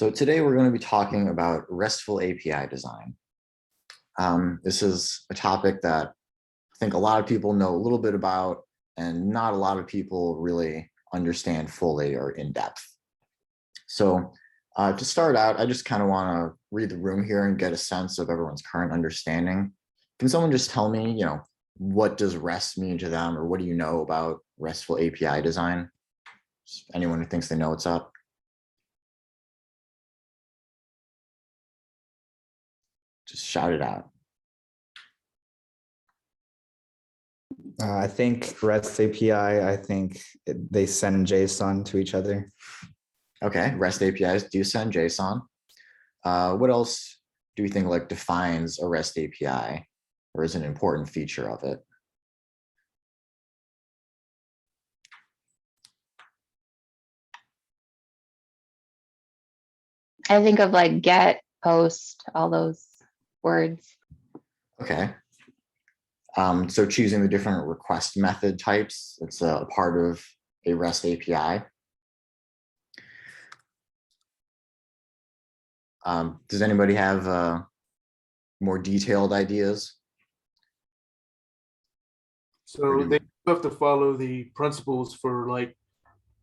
So today we're going to be talking about RESTful API design. This is a topic that I think a lot of people know a little bit about, and not a lot of people really understand fully or in depth. So to start out, I just kind of want to read the room here and get a sense of everyone's current understanding. Can someone just tell me, what does REST mean to them, or what do you know about RESTful API design? Anyone who thinks they know what's up? Just shout it out. I think REST API, they send JSON to each other. Okay, REST APIs do send JSON. What else do we think defines a REST API or is an important feature of it? I think of get, post, all those words. Okay. So choosing the different request method types, it's a part of a REST API. Does anybody have more detailed ideas? So they have to follow the principles for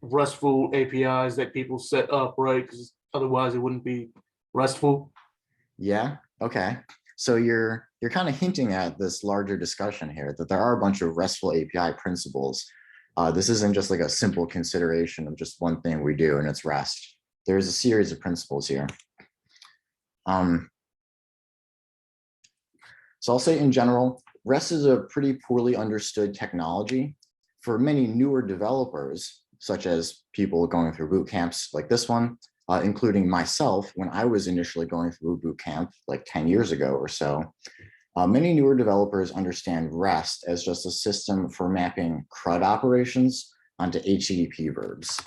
RESTful APIs that people set up, right? Because otherwise it wouldn't be RESTful. Yeah, okay. So you're kind of hinting at this larger discussion here that there are a bunch of RESTful API principles. This isn't just a simple consideration of just one thing we do and it's REST. There's a series of principles here. So I'll say in general, REST is a pretty poorly understood technology. For many newer developers, such as people going through boot camps like this one, including myself when I was initially going through boot camp 10 years ago or so, many newer developers understand REST as just a system for mapping CRUD operations onto HTTP verbs.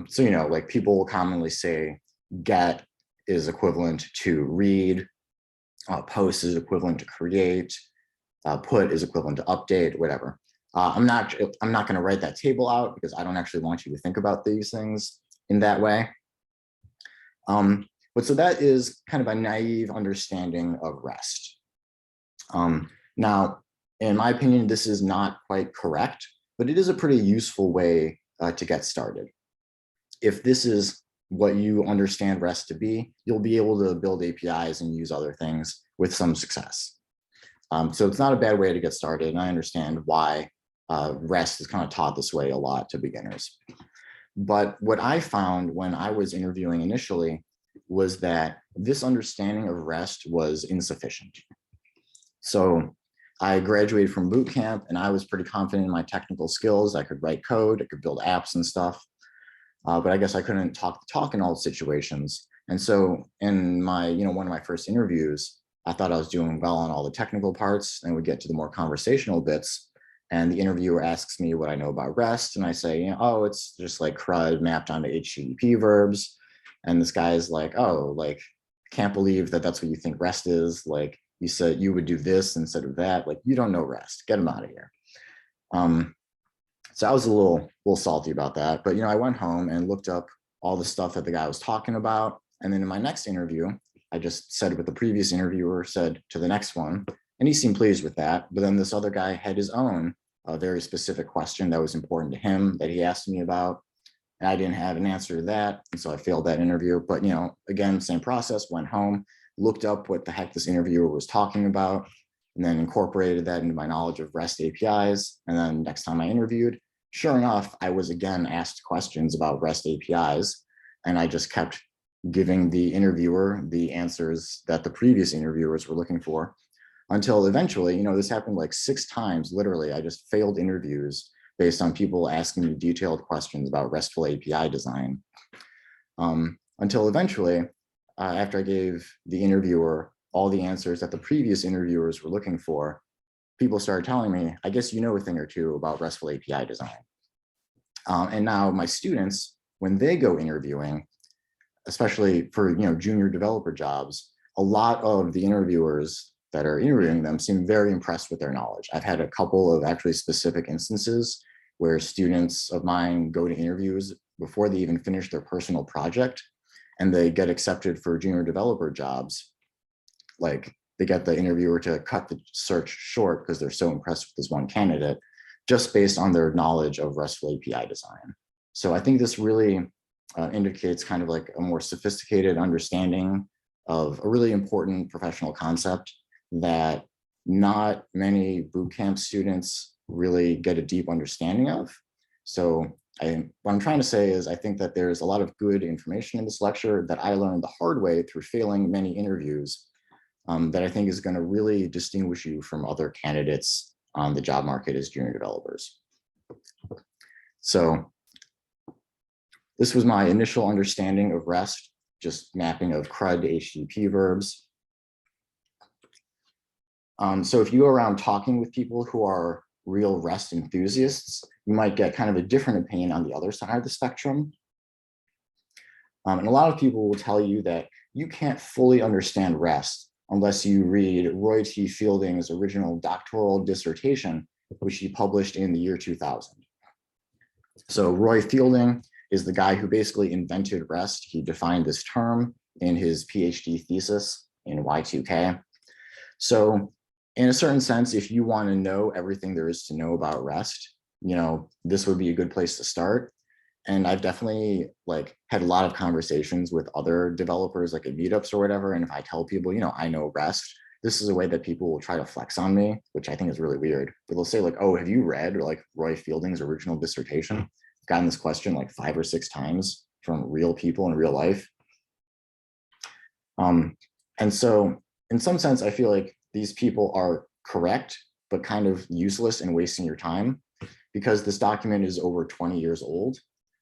So, people will commonly say get is equivalent to read, post is equivalent to create, put is equivalent to update, whatever. I'm not going to write that table out because I don't actually want you to think about these things in that way. But so that is kind of a naive understanding of REST. Now, in my opinion, this is not quite correct, but it is a pretty useful way to get started. If this is what you understand REST to be, you'll be able to build APIs and use other things with some success. So it's not a bad way to get started, and I understand why REST is kind of taught this way a lot to beginners. But what I found when I was interviewing initially was that this understanding of REST was insufficient. So I graduated from boot camp and I was pretty confident in my technical skills. I could write code, I could build apps and stuff. But I guess I couldn't talk the talk in all situations. And so in my, one of my first interviews, I thought I was doing well on all the technical parts, and we get to the more conversational bits. And the interviewer asks me what I know about REST. And I say, oh, it's just CRUD mapped onto HTTP verbs. And this guy's can't believe that that's what you think REST is. You said you would do this instead of that. You don't know REST, get him out of here. So I was a little salty about that, but I went home and looked up all the stuff that the guy was talking about. And then in my next interview, I just said what the previous interviewer said to the next one, and he seemed pleased with that. But then this other guy had his own very specific question that was important to him that he asked me about, and I didn't have an answer to that, and so I failed that interview. But again, same process. Went home, looked up what the heck this interviewer was talking about, and then incorporated that into my knowledge of REST APIs. And then next time I interviewed, sure enough, I was again asked questions about REST APIs, and I just kept giving the interviewer the answers that the previous interviewers were looking for, until eventually, this happened 6 times, literally. I just failed interviews based on people asking me detailed questions about RESTful API design. Until eventually, after I gave the interviewer all the answers that the previous interviewers were looking for, people started telling me, I guess you know a thing or two about RESTful API design. And now my students when they go interviewing, especially for junior developer jobs, a lot of the interviewers that are interviewing them seem very impressed with their knowledge. I've had a couple of actually specific instances where students of mine go to interviews before they even finish their personal project, and they get accepted for junior developer jobs. Like, they get the interviewer to cut the search short because they're so impressed with this one candidate, just based on their knowledge of RESTful API design. So I think this really indicates kind of like a more sophisticated understanding of a really important professional concept that not many bootcamp students really get a deep understanding of. So what I'm trying to say is I think that there's a lot of good information in this lecture that I learned the hard way through failing many interviews, that I think is going to really distinguish you from other candidates on the job market as junior developers. So this was my initial understanding of REST, just mapping of CRUD to HTTP verbs. So if you go around talking with people who are real REST enthusiasts, you might get kind of a different opinion on the other side of the spectrum. And a lot of people will tell you that you can't fully understand REST unless you read Roy T. Fieldings' original doctoral dissertation, which he published in the year 2000. So Roy Fielding is the guy who basically invented REST. He defined this term in his PhD thesis in Y2K. So in a certain sense, if you want to know everything there is to know about REST, this would be a good place to start. And I've definitely had a lot of conversations with other developers, like at meetups or whatever. And if I tell people, I know REST, this is a way that people will try to flex on me, which I think is really weird. But they'll say oh, have you read Roy Fielding's original dissertation? I've gotten this question 5 or 6 times from real people in real life. And so in some sense, I feel like these people are correct, but kind of useless and wasting your time, because this document is over 20 years old.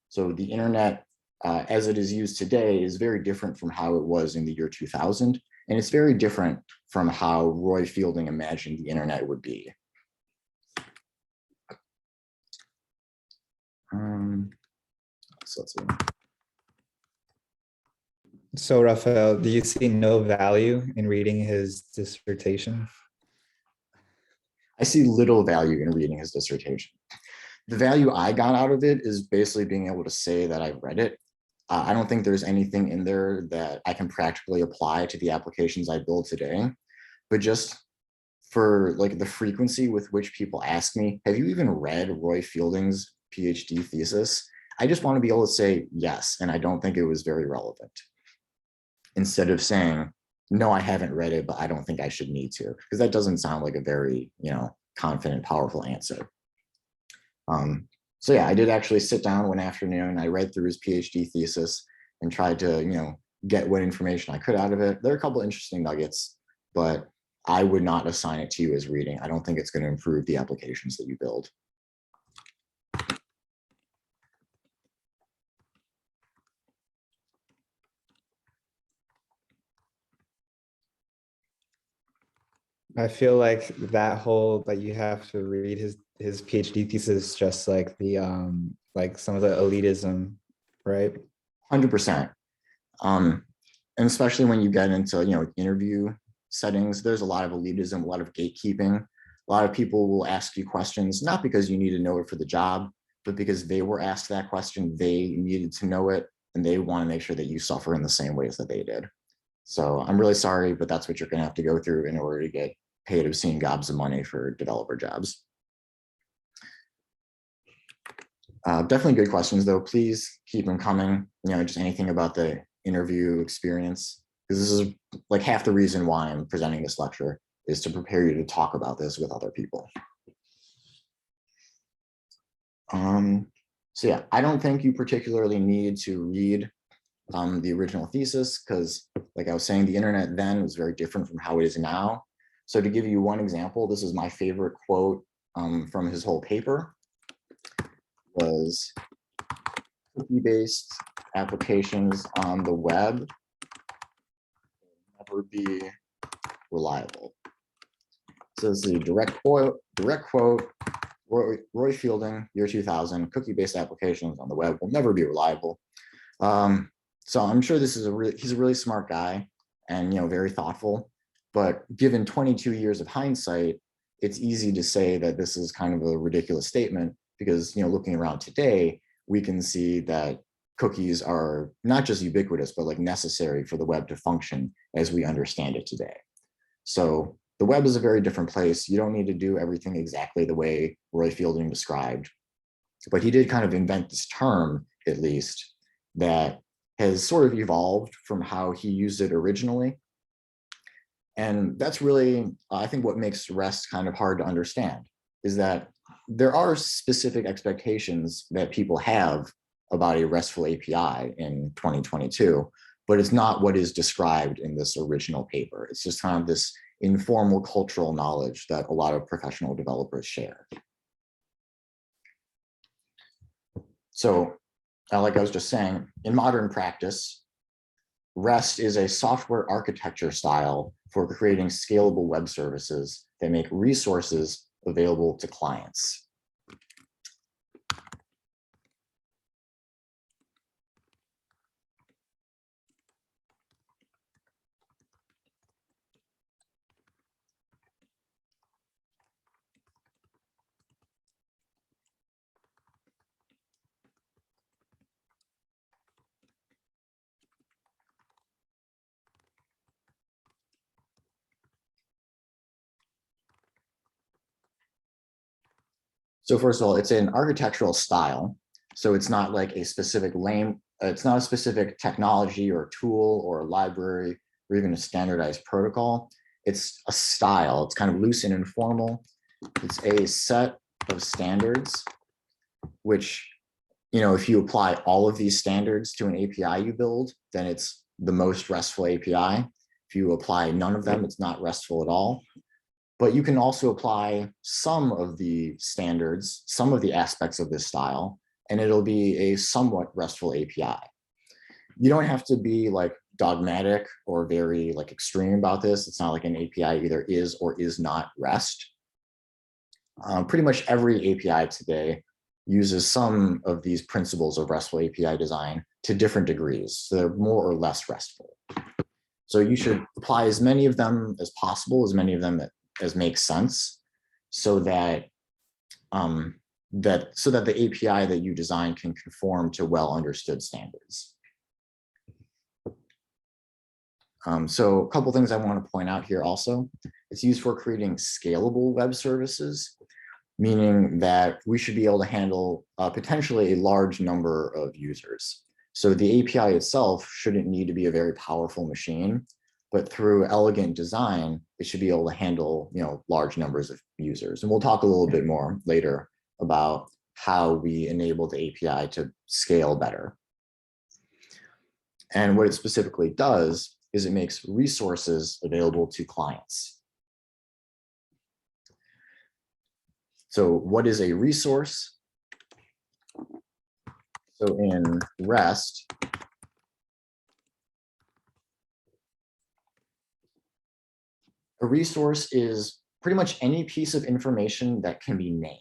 So the internet, as it is used today, is very different from how it was in the year 2000. And it's very different from how Roy Fielding imagined the internet would be. So let's see. So Raphael, do you see no value in reading his dissertation? I see little value in reading his dissertation. The value I got out of it is basically being able to say that I've read it. I don't think there's anything in there that I can practically apply to the applications I build today, but just for the frequency with which people ask me, have you even read Roy Fielding's PhD thesis? I just want to be able to say yes, and I don't think it was very relevant. Instead of saying, no, I haven't read it, but I don't think I should need to, because that doesn't sound like a very, confident, powerful answer. So yeah, I did actually sit down one afternoon. I read through his PhD thesis and tried to, get what information I could out of it. There are a couple interesting nuggets, but I would not assign it to you as reading. I don't think it's going to improve the applications that you build. I feel like that you have to read his PhD thesis, just like the some of the elitism, right? 100%. And especially when you get into interview settings, there's a lot of elitism, a lot of gatekeeping. A lot of people will ask you questions, not because you need to know it for the job, but because they were asked that question, they needed to know it, and they want to make sure that you suffer in the same ways that they did. So I'm really sorry, but that's what you're going to have to go through in order to get paid obscene gobs of money for developer jobs. Definitely good questions, though. Please keep them coming. Just anything about the interview experience, because this is half the reason why I'm presenting this lecture, is to prepare you to talk about this with other people. So yeah, I don't think you particularly need to read the original thesis, because like I was saying, the internet then was very different from how it is now. So to give you one example, this is my favorite quote from his whole paper, was cookie-based applications on the web will never be reliable. So this is a direct quote. Roy Roy Fielding, year 2000, cookie-based applications on the web will never be reliable. So I'm sure this is he's a really smart guy and, very thoughtful, but given 22 years of hindsight, it's easy to say that this is kind of a ridiculous statement because, looking around today, we can see that cookies are not just ubiquitous, but like necessary for the web to function as we understand it today. So the web is a very different place. You don't need to do everything exactly the way Roy Fielding described, but he did kind of invent this term, at least, that has sort of evolved from how he used it originally. And that's really, I think, what makes REST kind of hard to understand, is that there are specific expectations that people have about a RESTful API in 2022, but it's not what is described in this original paper. It's just kind of this informal cultural knowledge that a lot of professional developers share. So, like I was just saying, in modern practice, REST is a software architecture style for creating scalable web services that make resources available to clients. So first of all, it's an architectural style. So it's not like a specific it's not a specific technology or tool or a library or even a standardized protocol. It's a style. It's kind of loose and informal. It's a set of standards, which, if you apply all of these standards to an API you build, then it's the most RESTful API. If you apply none of them, it's not RESTful at all. But you can also apply some of the standards, some of the aspects of this style, and it'll be a somewhat RESTful API. You don't have to be like dogmatic or very like extreme about this. It's not like an API either is or is not REST. Pretty much every API today uses some of these principles of RESTful API design to different degrees. So they're more or less RESTful. So you should apply as many of them as possible, as many of them as makes sense, so that the API that you design can conform to well understood standards. So a couple things I want to point out here also. It's used for creating scalable web services, meaning that we should be able to handle potentially a large number of users. So the API itself shouldn't need to be a very powerful machine, but through elegant design, it should be able to handle, large numbers of users. And we'll talk a little bit more later about how we enable the API to scale better. And what it specifically does is it makes resources available to clients. So what is a resource? So in REST, a resource is pretty much any piece of information that can be named.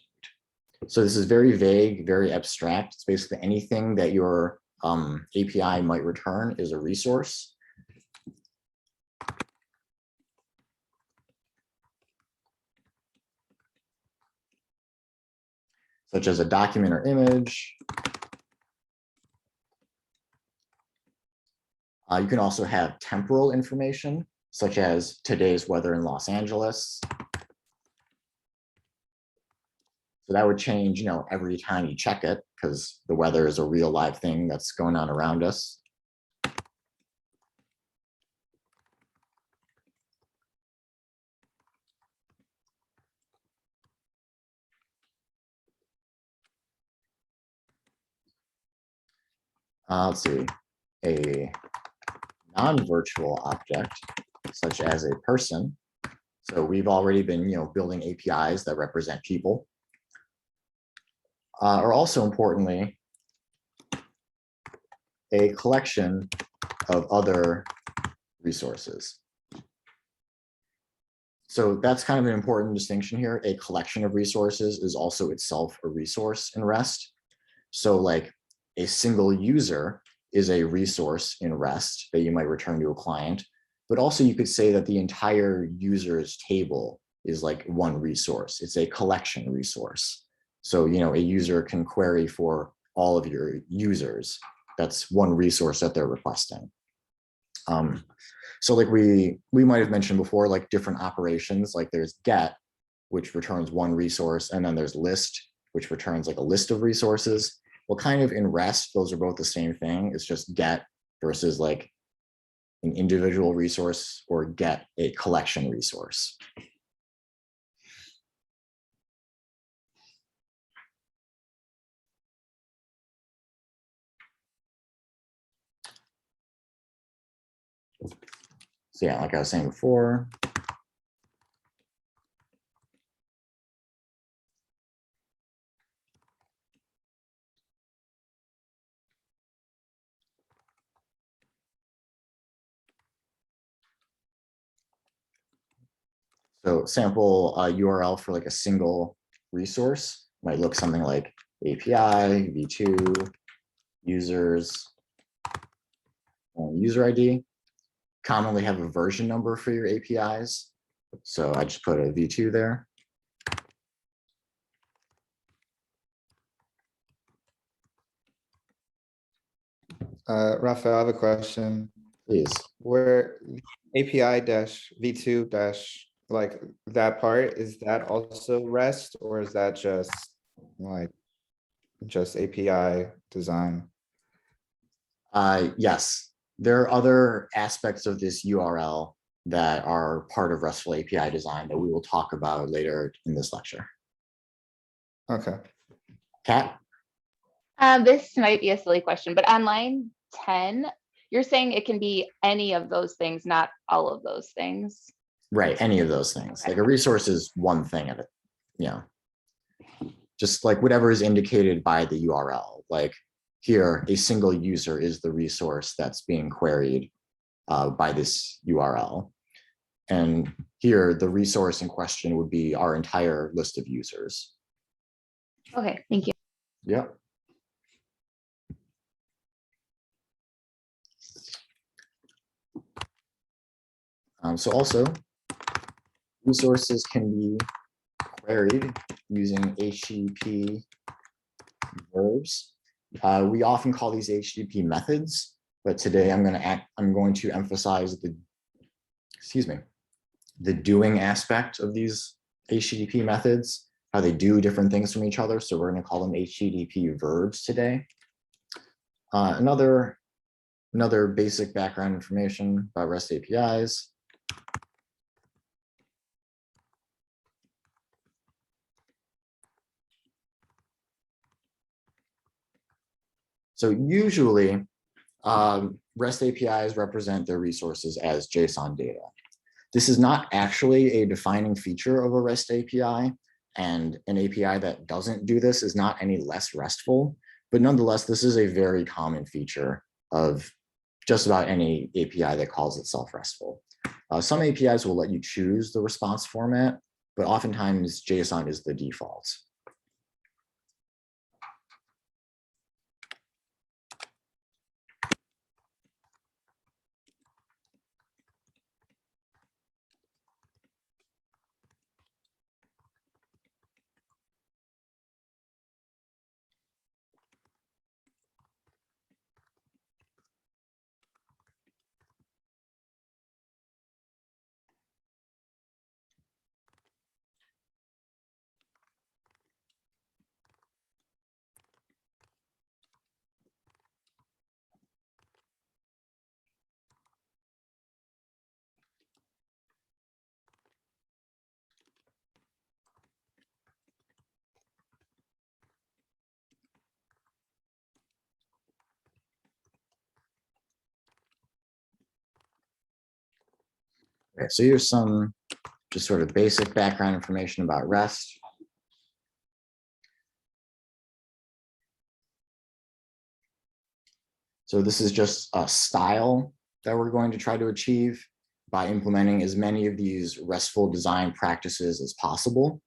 So this is very vague, very abstract. It's basically anything that your API might return is a resource. Such as a document or image. You can also have temporal information, such as today's weather in Los Angeles. So that would change, every time you check it, because the weather is a real live thing that's going on around us. Let's see, a non-virtual object, such as a person. So we've already been, building APIs that represent people. Or also importantly, a collection of other resources. So that's kind of an important distinction here. A collection of resources is also itself a resource in REST. So like a single user is a resource in REST that you might return to a client, but also you could say that the entire users table is like one resource. It's a collection resource. So, you know, a user can query for all of your users. That's one resource that they're requesting. So like we might have mentioned before, like different operations, like there's get, which returns one resource, and then there's list, which returns like a list of resources. Well, kind of in REST, those are both the same thing. It's just get versus like an individual resource or get a collection resource. So yeah, like I was saying before, so sample URL for like a single resource might look something like API, v2, users, user ID. Commonly have a version number for your APIs. So I just put a v2 there. Raphael, I have a question. Please. Where API dash v2 dash like that part, is that also REST or is that just like just API design? Yes, there are other aspects of this URL that are part of RESTful API design that we will talk about later in this lecture. Okay. Kat? This might be a silly question, but on line 10, you're saying it can be any of those things, not all of those things. Right, any of those things. Okay. Like a resource is one thing of it, you know. Just like whatever is indicated by the URL. Like here, a single user is the resource that's being queried by this URL. And here, the resource in question would be our entire list of users. Okay, thank you. Yep. So also, resources can be queried using HTTP verbs. We often call these HTTP methods, but today I'm going to emphasize the doing aspect of these HTTP methods, how they do different things from each other. So we're going to call them HTTP verbs today. Another basic background information about REST APIs. So usually, REST APIs represent their resources as JSON data. This is not actually a defining feature of a REST API, and an API that doesn't do this is not any less RESTful, but nonetheless, this is a very common feature of just about any API that calls itself RESTful. Some APIs will let you choose the response format, but oftentimes JSON is the default. Okay, so here's some just sort of basic background information about REST. So this is just a style that we're going to try to achieve by implementing as many of these RESTful design practices as possible.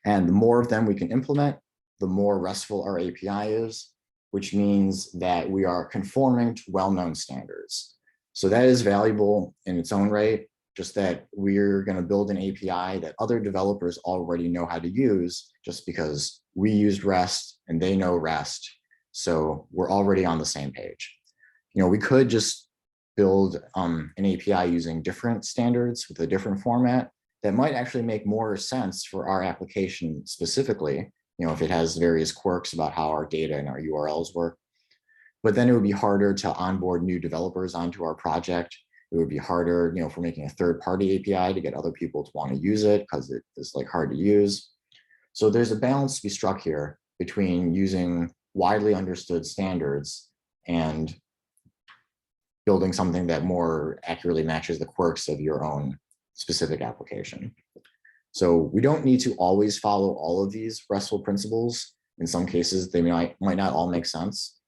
And the more of them we can implement, the more RESTful our API is, which means that we are conforming to well-known standards. So that is valuable in its own right, just that we're going to build an API that other developers already know how to use, just because we used REST and they know REST. So we're already on the same page. We could just build an API using different standards with a different format that might actually make more sense for our application specifically, if it has various quirks about how our data and our URLs work. But then it would be harder to onboard new developers onto our project. It would be harder, if we're making a third-party API, to get other people to want to use it because it is hard to use. So there's a balance to be struck here between using widely understood standards and building something that more accurately matches the quirks of your own specific application. So we don't need to always follow all of these RESTful principles. In some cases, they might not all make sense,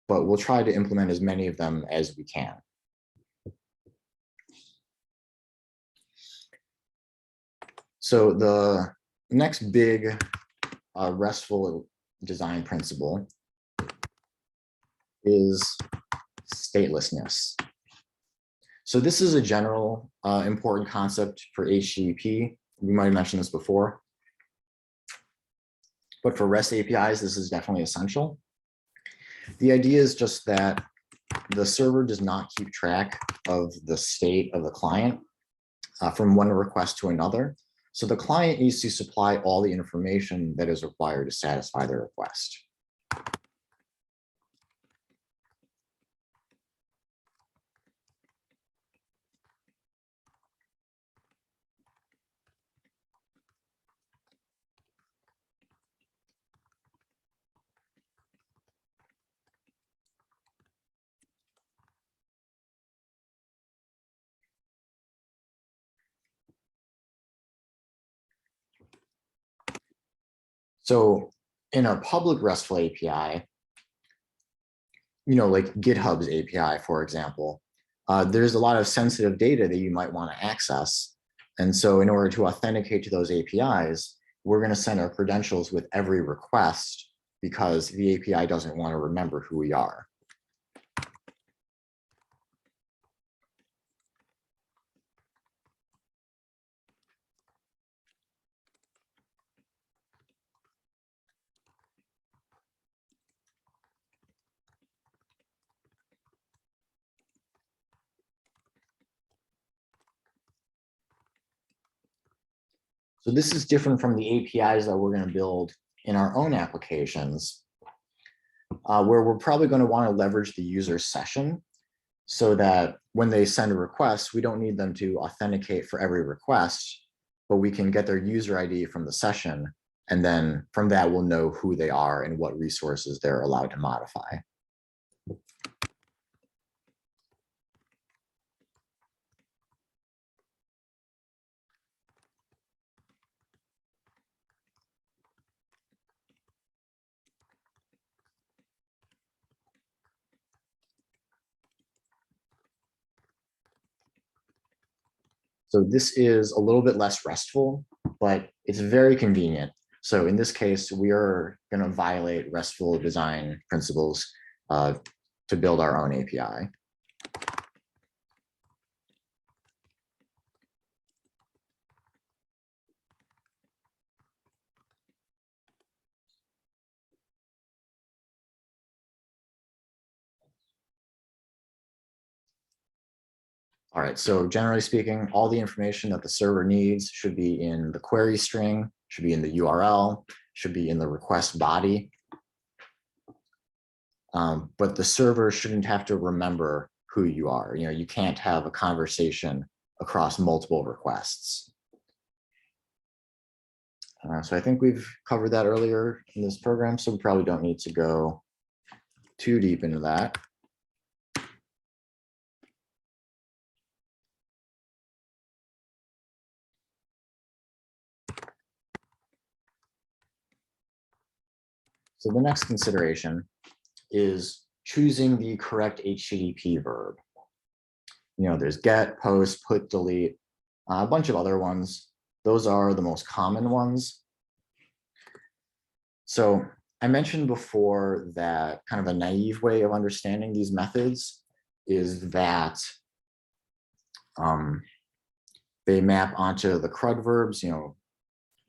but we'll try to implement as many of them as we can. So the next big RESTful design principle is statelessness. So this is a general important concept for HTTP. We might have mentioned this before, but for REST APIs, this is definitely essential. The idea is just that the server does not keep track of the state of the client from one request to another. So the client needs to supply all the information that is required to satisfy the request. So in a public RESTful API, like GitHub's API, for example, there's a lot of sensitive data that you might want to access. And so in order to authenticate to those APIs, we're going to send our credentials with every request because the API doesn't want to remember who we are. So this is different from the APIs that we're going to build in our own applications, where we're probably going to want to leverage the user session so that when they send a request, we don't need them to authenticate for every request, but we can get their user ID from the session. And then from that, we'll know who they are and what resources they're allowed to modify. So this is a little bit less RESTful, but it's very convenient. So in this case, we are going to violate RESTful design principles to build our own API. All right, so generally speaking, all the information that the server needs should be in the query string, should be in the URL, should be in the request body. But the server shouldn't have to remember who you are. You can't have a conversation across multiple requests. So I think we've covered that earlier in this program, so we probably don't need to go too deep into that. So the next consideration is choosing the correct HTTP verb. There's get, post, put, delete, a bunch of other ones. Those are the most common ones. So I mentioned before that kind of a naive way of understanding these methods is that they map onto the crud verbs,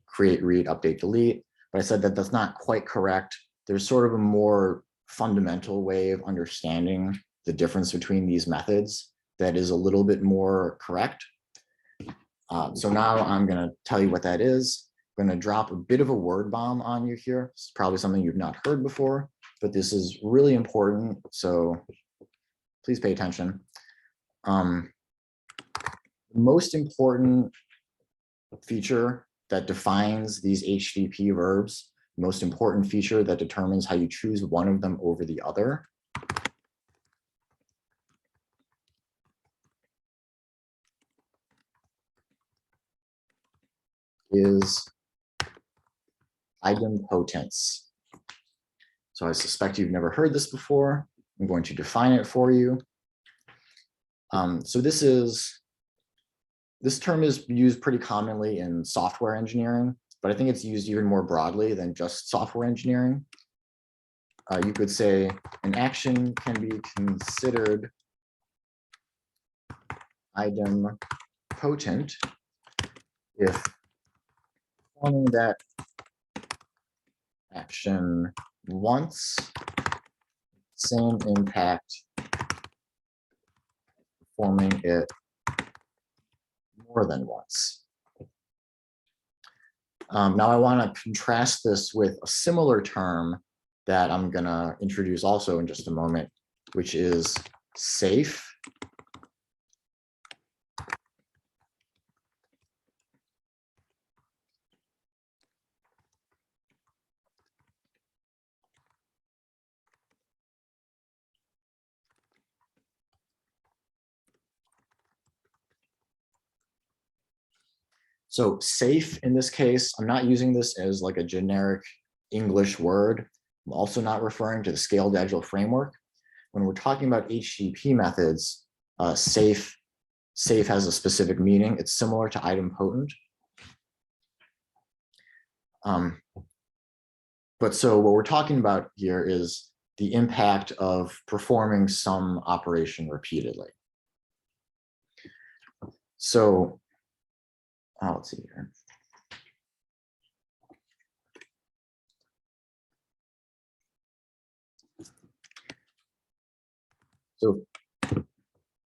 create, read, update, delete. But I said that that's not quite correct. There's sort of a more fundamental way of understanding the difference between these methods that is a little bit more correct. So now I'm going to tell you what that is. I'm going to drop a bit of a word bomb on you here. It's probably something you've not heard before, but this is really important. So please pay attention. The most important feature that defines these HTTP verbs, most important feature that determines how you choose one of them over the other, is idempotence. So I suspect you've never heard this before. I'm going to define it for you. So this term is used pretty commonly in software engineering, but I think it's used even more broadly than just software engineering. You could say an action can be considered idempotent if performing that action once, same impact performing it more than once. Now I want to contrast this with a similar term that I'm going to introduce also in just a moment, which is safe. So safe in this case, I'm not using this as like a generic English word. I'm also not referring to the scaled agile framework. When we're talking about HTTP methods, safe has a specific meaning. It's similar to idempotent. But so what we're talking about here is the impact of performing some operation repeatedly. So let's see here. So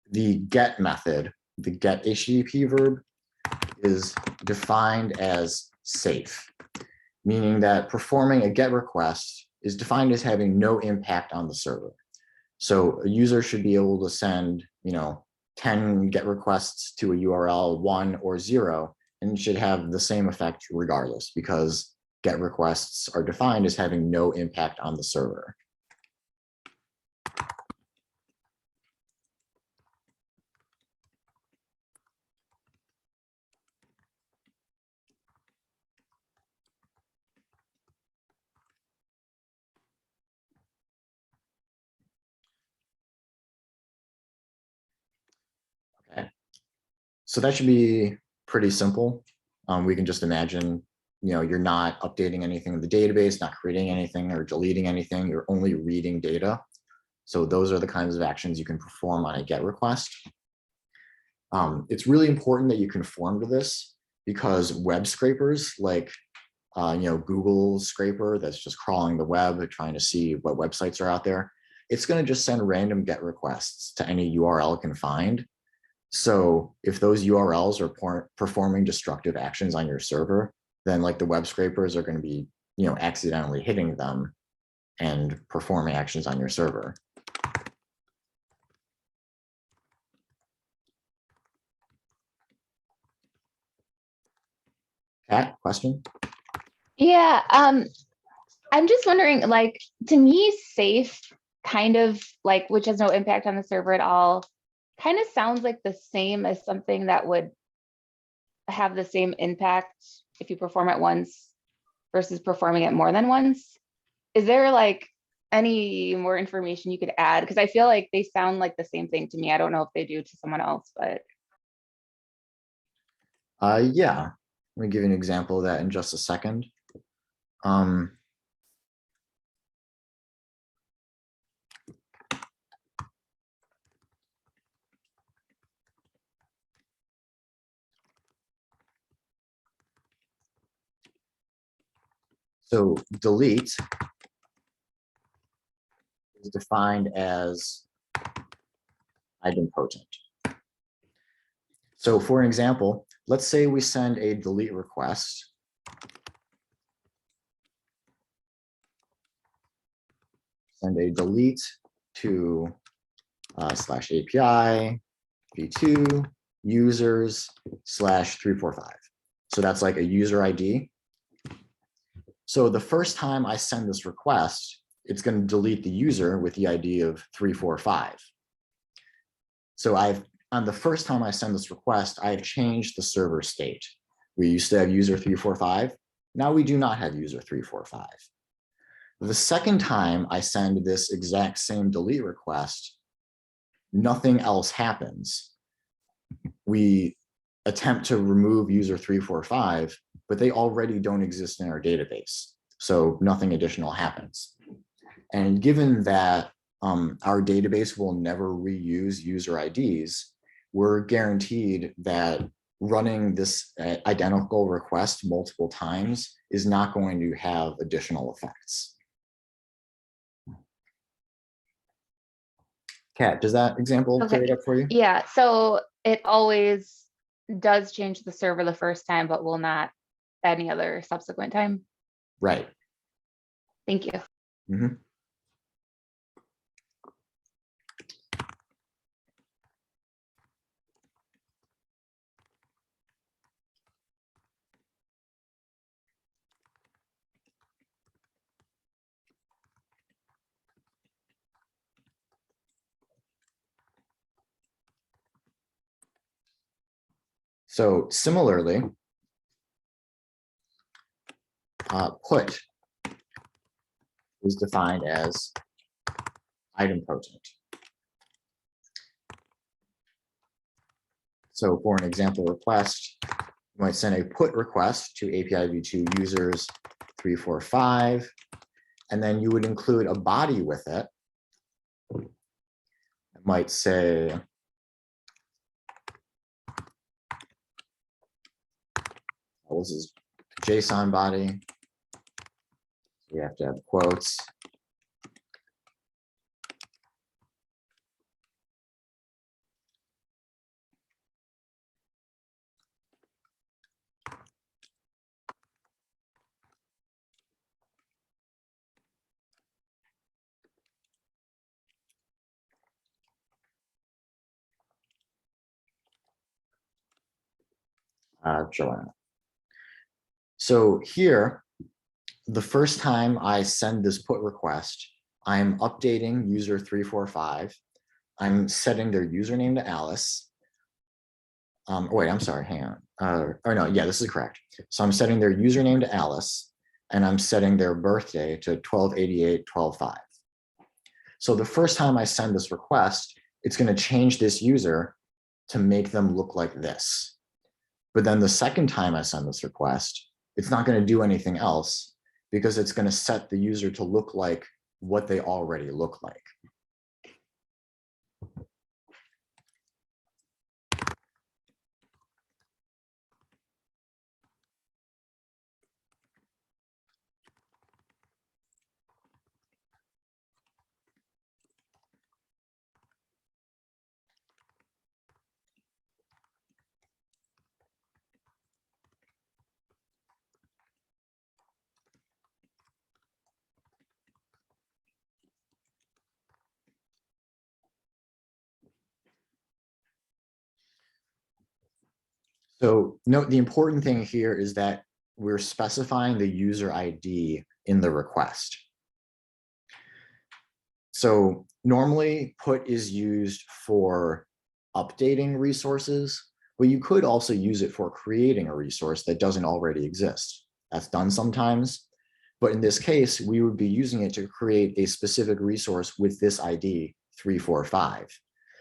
the get method, the get HTTP verb, is defined as safe, meaning that performing a get request is defined as having no impact on the server. So a user should be able to send, 10 get requests to a URL, 1 or 0, and should have the same effect regardless, because get requests are defined as having no impact on the server. Okay, so that should be pretty simple. We can just imagine, you're not updating anything in the database, not creating anything or deleting anything, you're only reading data. So those are the kinds of actions you can perform on a GET request. It's really important that you conform to this, because web scrapers like Google scraper that's just crawling the web trying to see what websites are out there, it's going to just send random GET requests to any URL it can find. So if those URLs are performing destructive actions on your server, then like the web scrapers are going to be, accidentally hitting them and performing actions on your server. Kat, question? Yeah, I'm just wondering, like, to me, safe kind of like, which has no impact on the server at all, kind of sounds like the same as something that would have the same impact if you perform it once versus performing it more than once. Is there like any more information you could add, because I feel like they sound like the same thing to me. I don't know if they do to someone else, but Yeah, let me give you an example of that in just a second. So delete is defined as idempotent. So for an example, let's say we send a delete request. Send a delete to /API v2 users /345. So that's like a user ID. So the first time I send this request, it's going to delete the user with the ID of 345. So on the first time I send this request, I've changed the server state. We used to have user 345. Now we do not have user 345. The second time I send this exact same delete request, nothing else happens. We attempt to remove user 345, but they already don't exist in our database. So nothing additional happens. And given that our database will never reuse user IDs, we're guaranteed that running this identical request multiple times is not going to have additional effects. Kat, does that example clear it up for you? Yeah, so it always does change the server the first time, but will not any other subsequent time. Right. Thank you. Mm-hmm. So similarly, put is defined as idempotent. So for an example request, you might send a put request to API v2 users 345, and then you would include a body with it. It might say, well, this is JSON body. We have to have quotes. Joanna. So here, the first time I send this put request, I'm updating user 345. I'm setting their username to Alice. Wait, I'm sorry, hang on. Or no, yeah, this is correct. So I'm setting their username to Alice, and I'm setting their birthday to 12/88/12/5. So the first time I send this request, it's going to change this user to make them look like this. But then the second time I send this request, it's not going to do anything else because it's going to set the user to look like what they already look like. So note the important thing here is that we're specifying the user ID in the request. So normally put is used for updating resources, but you could also use it for creating a resource that doesn't already exist. That's done sometimes, But in this case, we would be using it to create a specific resource with this ID 345.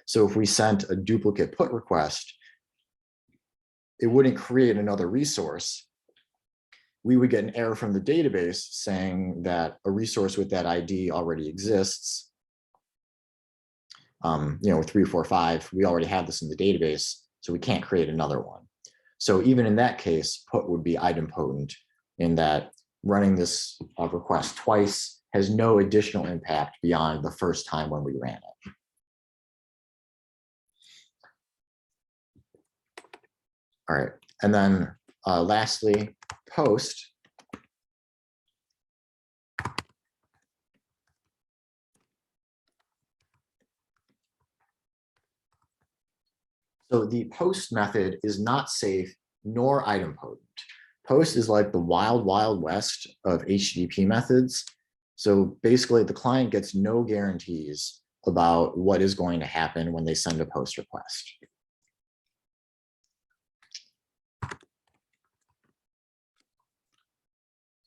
So if we sent a duplicate put request, it wouldn't create another resource. We would get an error from the database saying that a resource with that ID already exists. 345, we already have this in the database, so we can't create another one. So even in that case, put would be idempotent in that running this request twice has no additional impact beyond the first time when we ran it. All right, and then lastly, post. So the post method is not safe nor idempotent. Post is like the wild, wild west of HTTP methods. So basically the client gets no guarantees about what is going to happen when they send a post request.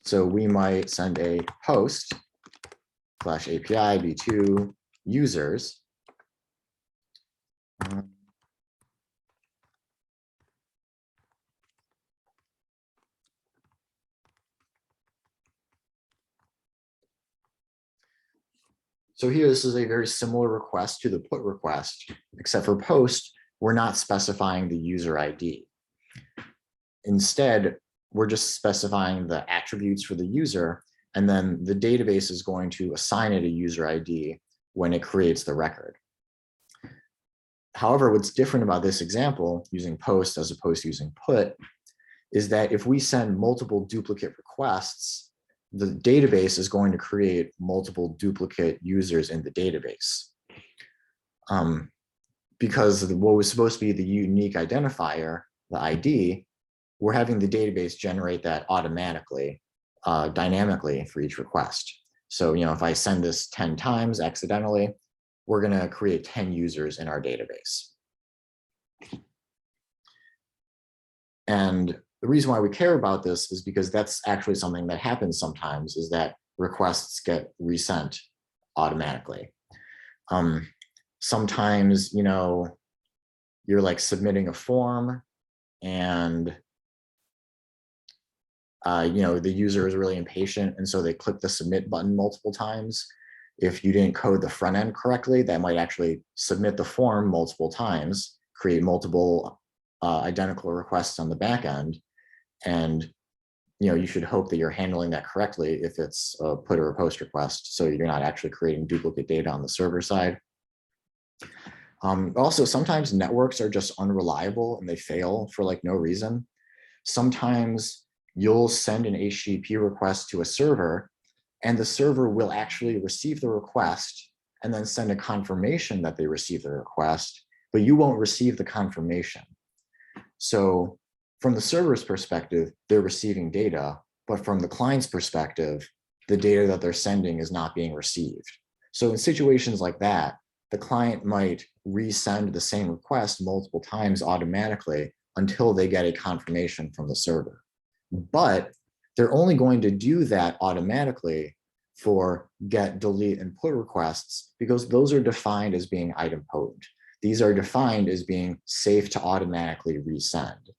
So we might send a post /API v2 users. So here, this is a very similar request to the put request, except for post, we're not specifying the user ID. Instead, we're just specifying the attributes for the user, and then the database is going to assign it a user ID when it creates the record. However, what's different about this example, using post as opposed to using put, is that if we send multiple duplicate requests, the database is going to create multiple duplicate users in the database. Because what was supposed to be the unique identifier, the ID, we're having the database generate that automatically, dynamically for each request. So, if I send this 10 times accidentally, we're going to create 10 users in our database. And the reason why we care about this is because that's actually something that happens sometimes, is that requests get resent automatically. Sometimes, you're like submitting a form and the user is really impatient, and so they click the submit button multiple times. If you didn't code the front end correctly, that might actually submit the form multiple times, create multiple identical requests on the back end. And you should hope that you're handling that correctly if it's a put or a post request, so you're not actually creating duplicate data on the server side. Also, sometimes networks are just unreliable and they fail for no reason. Sometimes you'll send an HTTP request to a server, and the server will actually receive the request and then send a confirmation that they received the request, but you won't receive the confirmation. So from the server's perspective, they're receiving data, but from the client's perspective, the data that they're sending is not being received. So in situations like that, the client might resend the same request multiple times automatically until they get a confirmation from the server. But they're only going to do that automatically for get, delete, and put requests because those are defined as being idempotent. These are defined as being safe to automatically resend.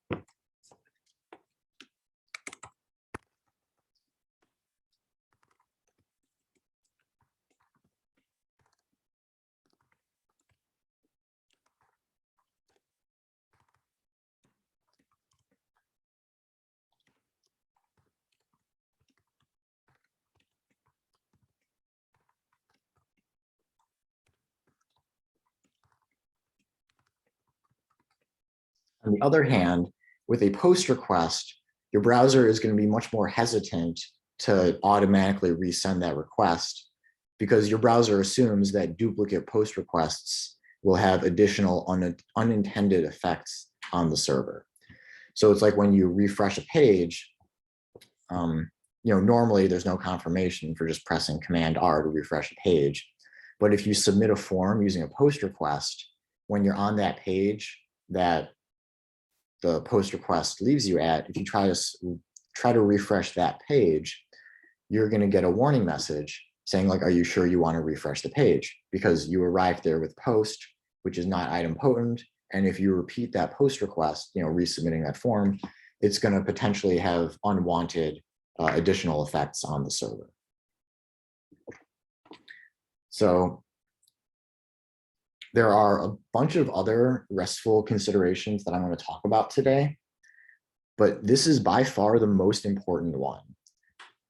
On the other hand, with a post request, your browser is going to be much more hesitant to automatically resend that request because your browser assumes that duplicate post requests will have additional unintended effects on the server. So it's like when you refresh a page, normally there's no confirmation for just pressing Command R to refresh a page. But if you submit a form using a post request, when you're on that page that the post request leaves you at, if you try to refresh that page, you're going to get a warning message saying like, are you sure you want to refresh the page? Because you arrived there with post, which is not idempotent. And if you repeat that post request, resubmitting that form, it's going to potentially have unwanted additional effects on the server. So there are a bunch of other RESTful considerations that I'm going to talk about today, but this is by far the most important one.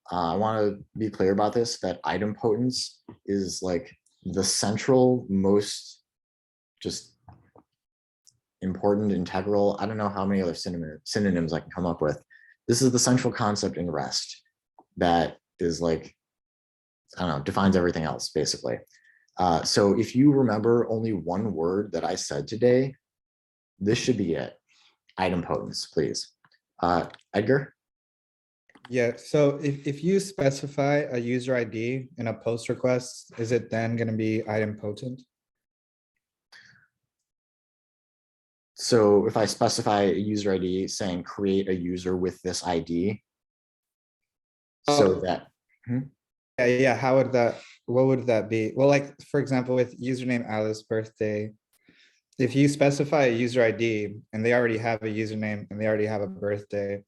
I want to be clear about this, that idempotence is like the central, most just important, integral. I don't know how many other synonyms I can come up with. This is the central concept in REST that is like, I don't know, defines everything else basically. So if you remember only one word that I said today, this should be it. Idempotence, please. Edgar? Yeah, so if you specify a user ID in a post request, is it then going to be idempotent? So if I specify a user ID saying create a user with this ID, so that, Yeah, how would that, what would that be? Well, like, for example, with username Alice birthday, if you specify a user ID and they already have a username and they already have a birthday,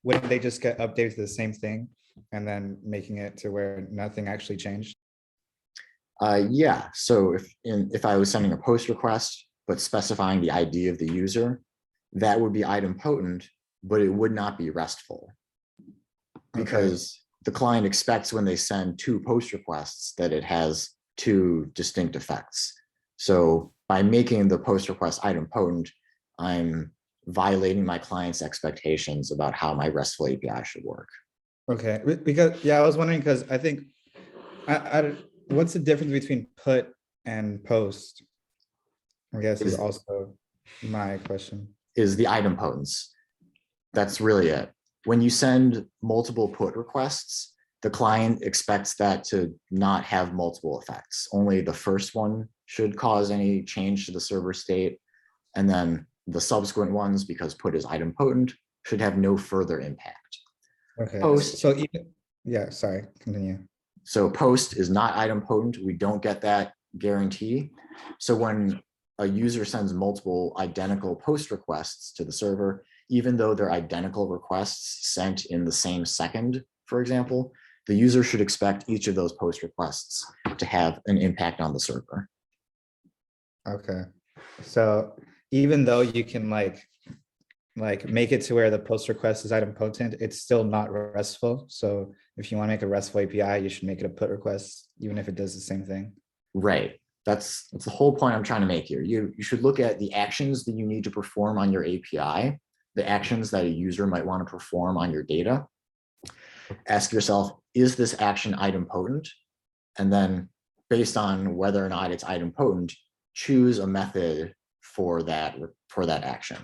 wouldn't they just get updated to the same thing and then making it to where nothing actually changed? yeah, so if I was sending a post request, but specifying the ID of the user, that would be idempotent, but it would not be RESTful. Because the client expects when they send two post requests that it has two distinct effects. So by making the post request idempotent, I'm violating my client's expectations about how my RESTful API should work. Okay, because, yeah, I was wondering, because I think, what's the difference between put and post? I guess is also my question. Is the idempotence. That's really it. When you send multiple put requests, the client expects that to not have multiple effects. Only the first one should cause any change to the server state. And then the subsequent ones, because put is idempotent, should have no further impact. Okay, Post, so even, yeah, sorry, continue. so post is not idempotent. We don't get that guarantee. So when a user sends multiple identical post requests to the server, even though they're identical requests sent in the same second, for example, the user should expect each of those post requests to have an impact on the server. Okay, so even though you can like make it to where the post request is idempotent, it's still not RESTful. So if you want to make a RESTful API, you should make it a put request, even if it does the same thing. Right. That's the whole point I'm trying to make here. You should look at the actions that you need to perform on your API, the actions that a user might want to perform on your data. Ask yourself, is this action idempotent? And then based on whether or not it's idempotent, choose a method for that action.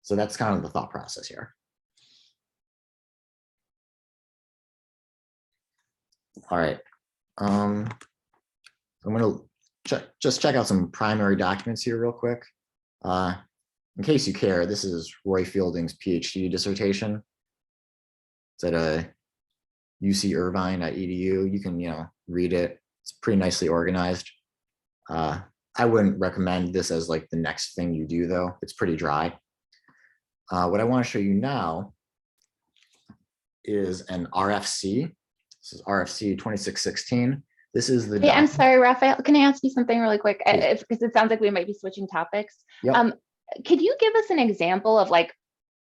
So that's kind of the thought process here. All right. I'm going to just check out some primary documents here real quick. In case you care, this is Roy Fieldings PhD dissertation. It's at ucirvine.edu. You can read it. It's pretty nicely organized. I wouldn't recommend this as like the next thing you do though. It's pretty dry. What I want to show you now is an RFC. This is RFC 2616. This is the. Hey, I'm sorry, Raphael. Can I ask you something really quick? Please. Because it sounds like we might be switching topics. Yep. Could you give us an example of like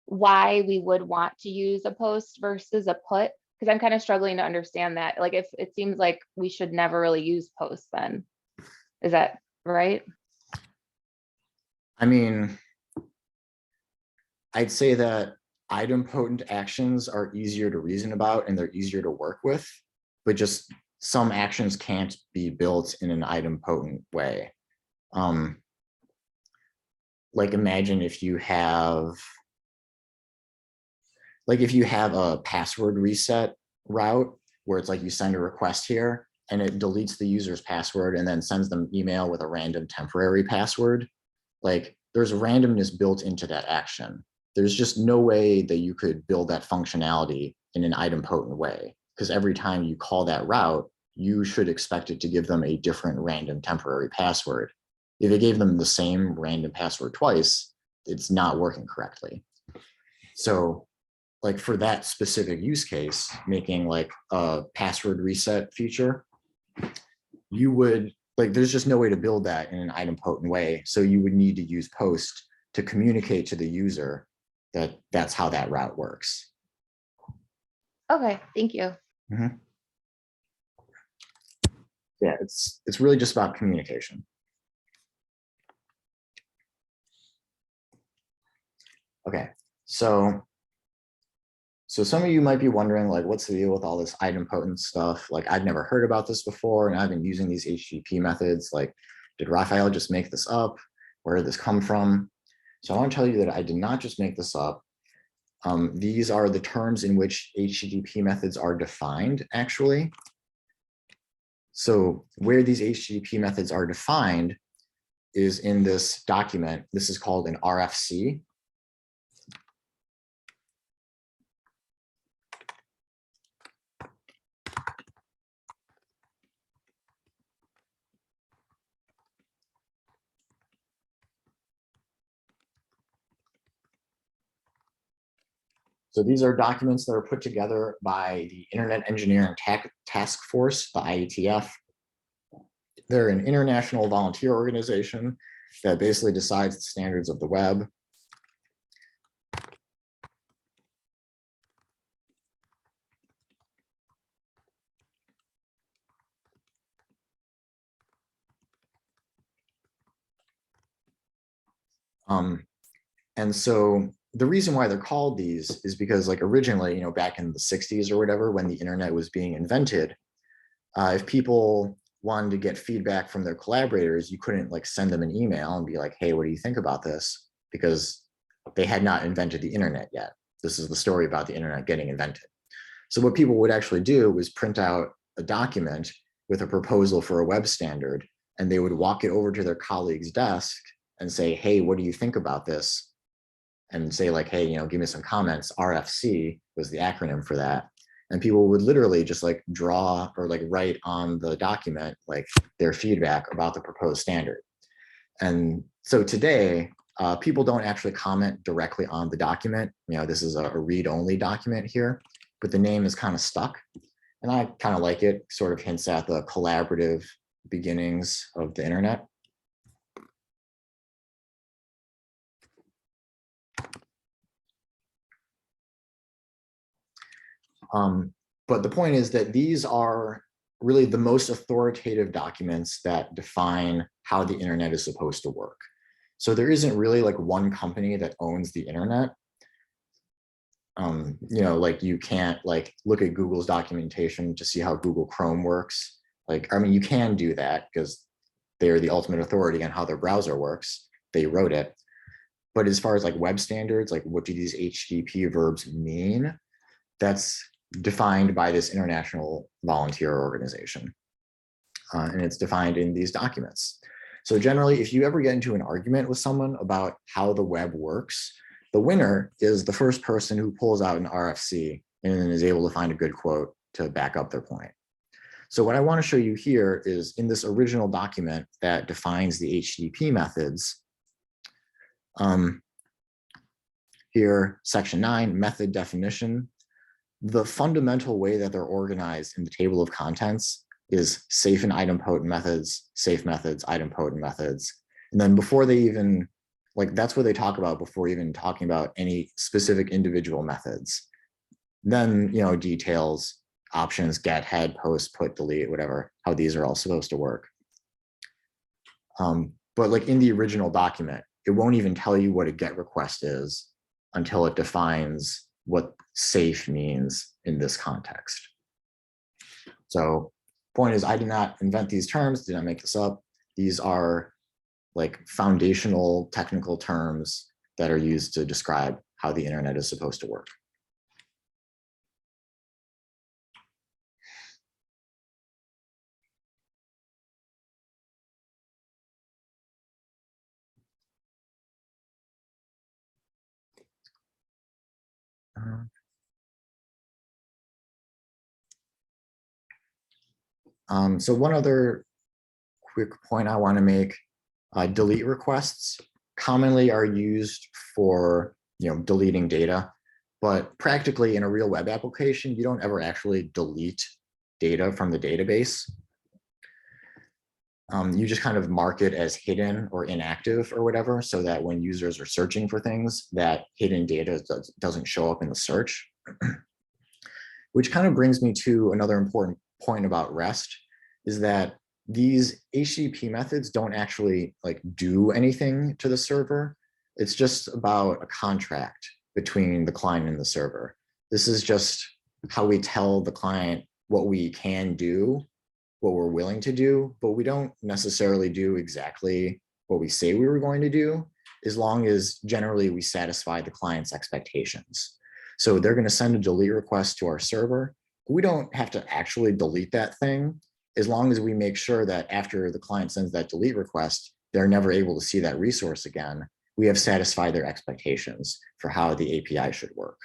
why we would want to use a post versus a put? Because I'm kind of struggling to understand that. Like, if it seems like we should never really use posts, then is that right? I mean, I'd say that idempotent actions are easier to reason about and they're easier to work with, but just some actions can't be built in an idempotent way. Like imagine if you have a password reset route where it's like you send a request here and it deletes the user's password and then sends them email with a random temporary password. Like there's randomness built into that action. there's just no way that you could build that functionality in an idempotent way, because every time you call that route, you should expect it to give them a different random temporary password. If it gave them the same random password twice, it's not working correctly. So like for that specific use case, making like a password reset feature, you would like, there's just no way to build that in an idempotent way. So you would need to use post to communicate to the user that that's how that route works. Okay, thank you. Yeah, it's really just about communication. Okay, so some of you might be wondering, like, what's the deal with all this idempotent stuff? Like, I'd never heard about this before, and I've been using these HTTP methods. Like, did Raphael just make this up? Where did this come from? So I want to tell you that I did not just make this up. These are the terms in which HTTP methods are defined, actually. So where these HTTP methods are defined is in this document. This is called an RFC. So these are documents that are put together by the Internet Engineering Task Force, the IETF. They're an international volunteer organization that basically decides the standards of the web. And so the reason why they're called these is because, like, originally, you know, back in the 60s or whatever, when the internet was being invented, if people wanted to get feedback from their collaborators, you couldn't like send them an email and be like, hey, what do you think about this? Because they had not invented the internet yet. This is the story about the internet getting invented. So what people would actually do was print out a document with a proposal for a web standard, and they would walk it over to their colleague's desk and say, hey, what do you think about this? And say like, hey, you know, give me some comments. RFC was the acronym for that. And people would literally just like draw or like write on the document like their feedback about the proposed standard. And so today, people don't actually comment directly on the document. You know, this is a read-only document here, but the name is kind of stuck. And I kind of like it, sort of hints at the collaborative beginnings of the internet. But the point is that these are really the most authoritative documents that define how the internet is supposed to work. So there isn't really like one company that owns the internet. You know, like you can't like look at Google's documentation to see how Google Chrome works. Like, I mean, you can do that because they're the ultimate authority on how their browser works. They wrote it. But as far as like web standards, like what do these HTTP verbs mean? That's defined by this international volunteer organization. And it's defined in these documents. So generally, if you ever get into an argument with someone about how the web works, the winner is the first person who pulls out an RFC and is able to find a good quote to back up their point. So what I want to show you here is in this original document that defines the HTTP methods, here, section 9, method definition. The fundamental way that they're organized in the table of contents is safe and idempotent methods, safe methods, idempotent methods. And then before they even, like that's what they talk about before even talking about any specific individual methods. Then, you know, details, options, get, head, post, put, delete, whatever, how these are all supposed to work. But like in the original document, it won't even tell you what a get request is until it defines what safe means in this context. So point is, I did not invent these terms, did not make this up. These are like foundational technical terms that are used to describe how the internet is supposed to work. So one other quick point I want to make, delete requests commonly are used for deleting data, but practically in a real web application, you don't ever actually delete data from the database. You just kind of mark it as hidden or inactive or whatever, so that when users are searching for things, that hidden data doesn't show up in the search. Which kind of brings me to another important point about REST, is that these HTTP methods don't actually like do anything to the server. It's just about a contract between the client and the server. This is just how we tell the client what we can do, what we're willing to do, but we don't necessarily do exactly what we say we were going to do, as long as generally we satisfy the client's expectations. So they're going to send a delete request to our server. We don't have to actually delete that thing, as long as we make sure that after the client sends that delete request, they're never able to see that resource again. We have satisfied their expectations for how the API should work.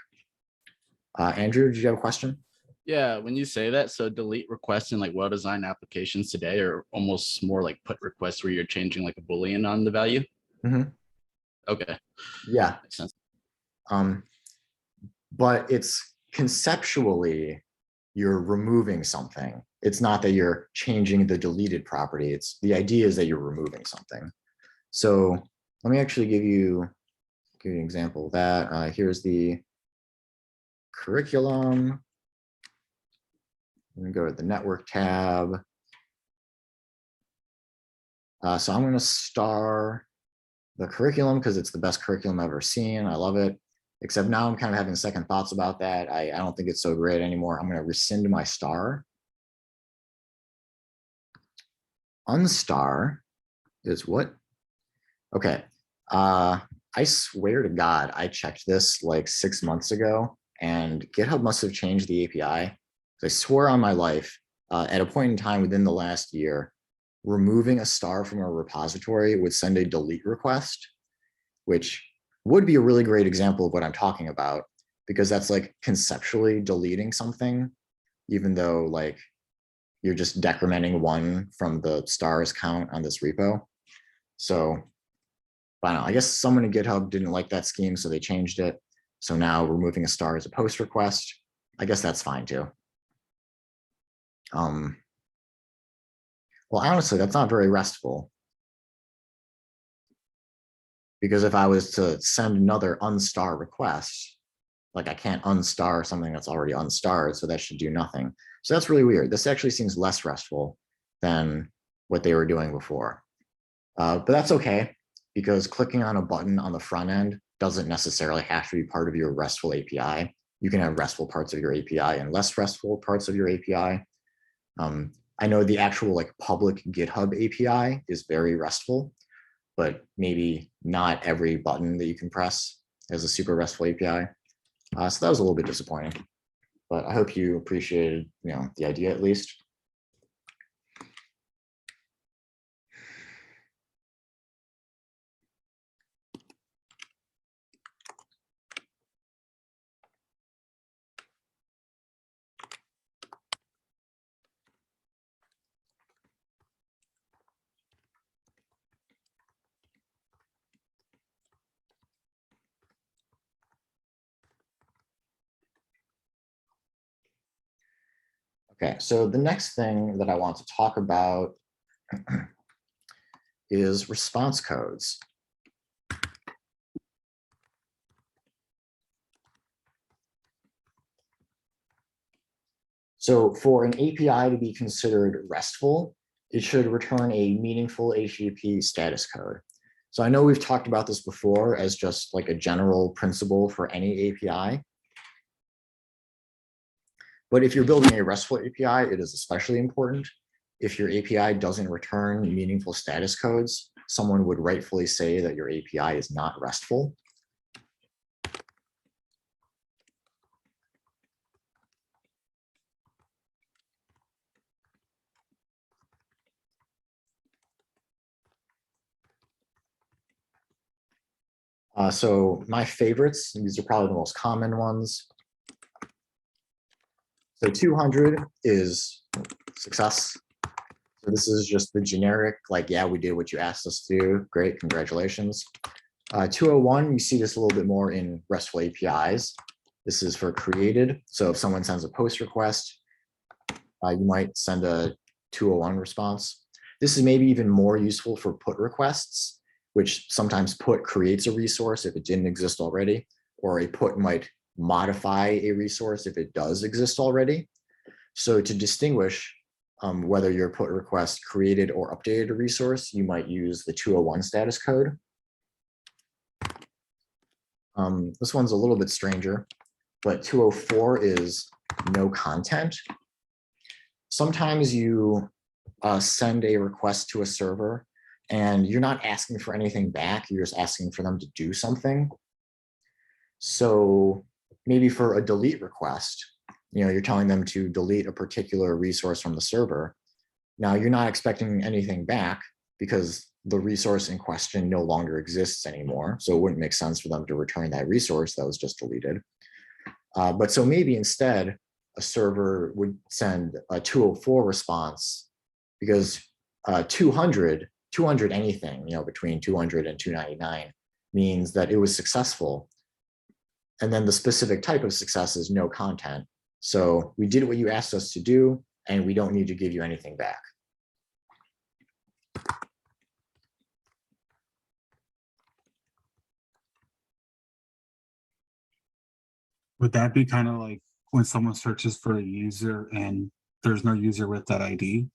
Andrew, did you have a question? Yeah, when you say that, so delete requests in like well-designed applications today are almost more like put requests where you're changing like a Boolean on the value. Mm-hmm. Okay. Yeah. Makes sense. But it's conceptually, you're removing something. It's not that you're changing the deleted property. It's the idea is that you're removing something. So let me actually give you an example of that. Here's the curriculum. I'm going to go to the network tab. So I'm going to star the curriculum because it's the best curriculum I've ever seen. I love it. Except now I'm kind of having second thoughts about that. I don't think it's so great anymore. I'm going to rescind my star. Unstar is what? Okay. I swear to God, I checked this like 6 months ago, and GitHub must have changed the API. I swear on my life, at a point in time within the last year, removing a star from a repository would send a delete request, which would be a really great example of what I'm talking about, because that's like conceptually deleting something, even though like you're just decrementing one from the stars count on this repo. So I don't know, I guess someone in GitHub didn't like that scheme, so they changed it. So now removing a star as a post request, I guess that's fine too. Well, honestly, that's not very RESTful. Because if I was to send another unstar request, like I can't unstar something that's already unstarred, so that should do nothing. So that's really weird. This actually seems less RESTful than what they were doing before. But that's okay, because clicking on a button on the front end doesn't necessarily have to be part of your RESTful API. You can have RESTful parts of your API and less RESTful parts of your API. I know the actual like public GitHub API is very RESTful, but maybe not every button that you can press has a super RESTful API. So that was a little bit disappointing, but I hope you appreciated, the idea at least. Okay, so the next thing that I want to talk about is response codes. So for an API to be considered RESTful, it should return a meaningful HTTP status code. So I know we've talked about this before as just like a general principle for any API. But if you're building a RESTful API, it is especially important. If your API doesn't return meaningful status codes, someone would rightfully say that your API is not RESTful. So my favorites, these are probably the most common ones. So 200 is success. So this is just the generic, like, yeah, we did what you asked us to do. Great, congratulations. 201, you see this a little bit more in RESTful APIs. This is for created. So if someone sends a post request, you might send a 201 response. This is maybe even more useful for put requests, which sometimes put creates a resource if it didn't exist already, or a put might modify a resource if it does exist already. So to distinguish whether your put request created or updated a resource, you might use the 201 status code. This one's a little bit stranger, but 204 is no content. Sometimes you send a request to a server and you're not asking for anything back, you're just asking for them to do something. So maybe for a delete request, you're telling them to delete a particular resource from the server. Now you're not expecting anything back because the resource in question no longer exists anymore. So it wouldn't make sense for them to return that resource that was just deleted. But so maybe instead a server would send a 204 response because 200 anything, between 200 and 299 means that it was successful. And then the specific type of success is no content. So we did what you asked us to do, and we don't need to give you anything back. Would that be kind of like when someone searches for a user and there's no user with that ID?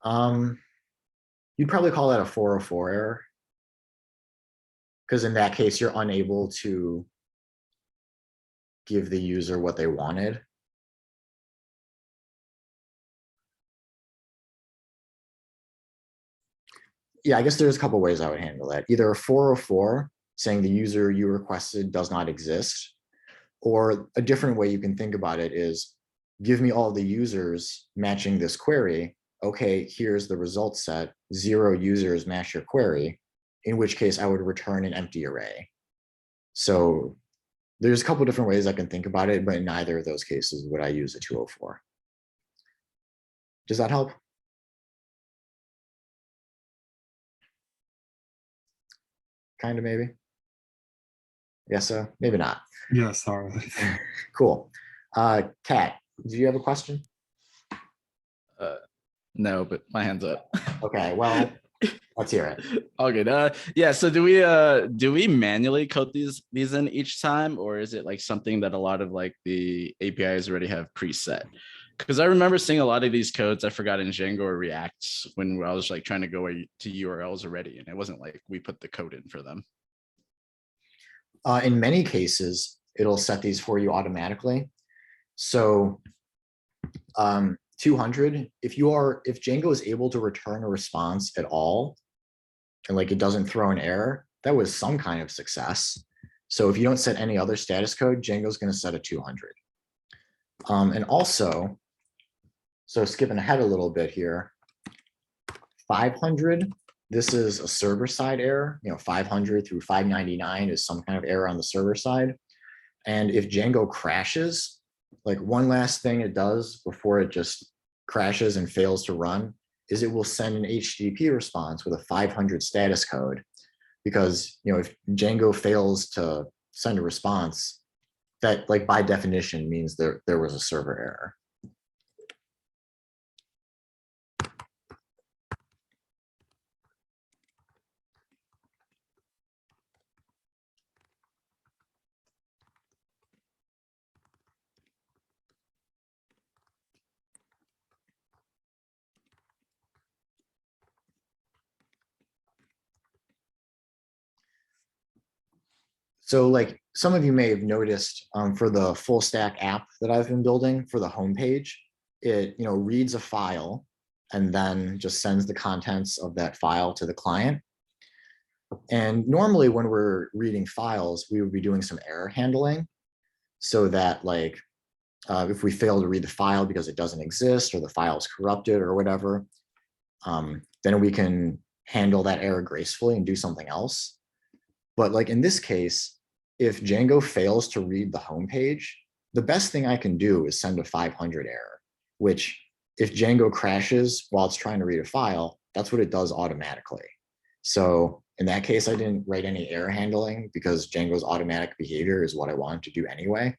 You'd probably call that a 404 error, because in that case, you're unable to give the user what they wanted. Yeah, I guess there's a couple ways I would handle that. Either a 404 saying the user you requested does not exist, or a different way you can think about it is give me all the users matching this query. Okay, here's the result set, 0 users match your query, in which case I would return an empty array. So there's a couple different ways I can think about it, but in neither of those cases would I use a 204. Does that help? Kind of, maybe. Yes, so maybe not. Yeah, sorry. Cool. Kat, do you have a question? No, but my hand's up. Okay, well, let's hear it. All good. Yeah. So do we manually code these in each time, or is it like something that a lot of like the APIs already have preset? Because I remember seeing a lot of these codes I forgot in Django or React when I was like trying to go to URLs already, and it wasn't like we put the code in for them. In many cases, it'll set these for you automatically. So 200, if Django is able to return a response at all, and like it doesn't throw an error, that was some kind of success. So if you don't set any other status code, Django's going to set a 200. And also, so skipping ahead a little bit here, 500, this is a server side error. 500 through 599 is some kind of error on the server side. And if Django crashes, like one last thing it does before it just crashes and fails to run is it will send an HTTP response with a 500 status code, because if Django fails to send a response, that like by definition means there was a server error. So like some of you may have noticed for the full stack app that I've been building for the homepage, it reads a file and then just sends the contents of that file to the client. And normally when we're reading files, we would be doing some error handling so that like if we fail to read the file because it doesn't exist or the file is corrupted or whatever, then we can handle that error gracefully and do something else. But like in this case, if Django fails to read the home page, the best thing I can do is send a 500 error, which if Django crashes while it's trying to read a file, that's what it does automatically. So in that case, I didn't write any error handling because Django's automatic behavior is what I wanted to do anyway.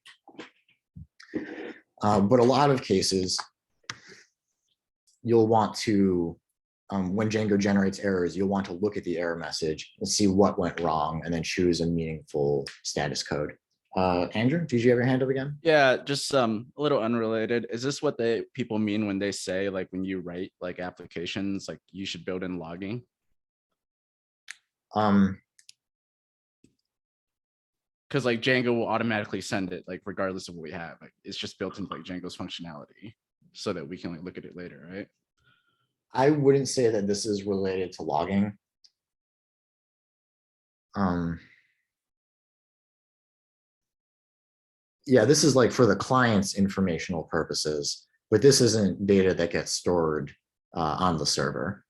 But a lot of cases, you'll want to, when Django generates errors, you'll want to look at the error message and see what went wrong and then choose a meaningful status code. Andrew, did you have your hand up again? Yeah, just a little unrelated. Is this what people mean when they say, like, when you write like applications, like you should build in logging? Because like Django will automatically send it, like regardless of what we have. Like it's just built into like Django's functionality so that we can like look at it later, right? I wouldn't say that this is related to logging. Yeah, this is like for the client's informational purposes, but this isn't data that gets stored on the server.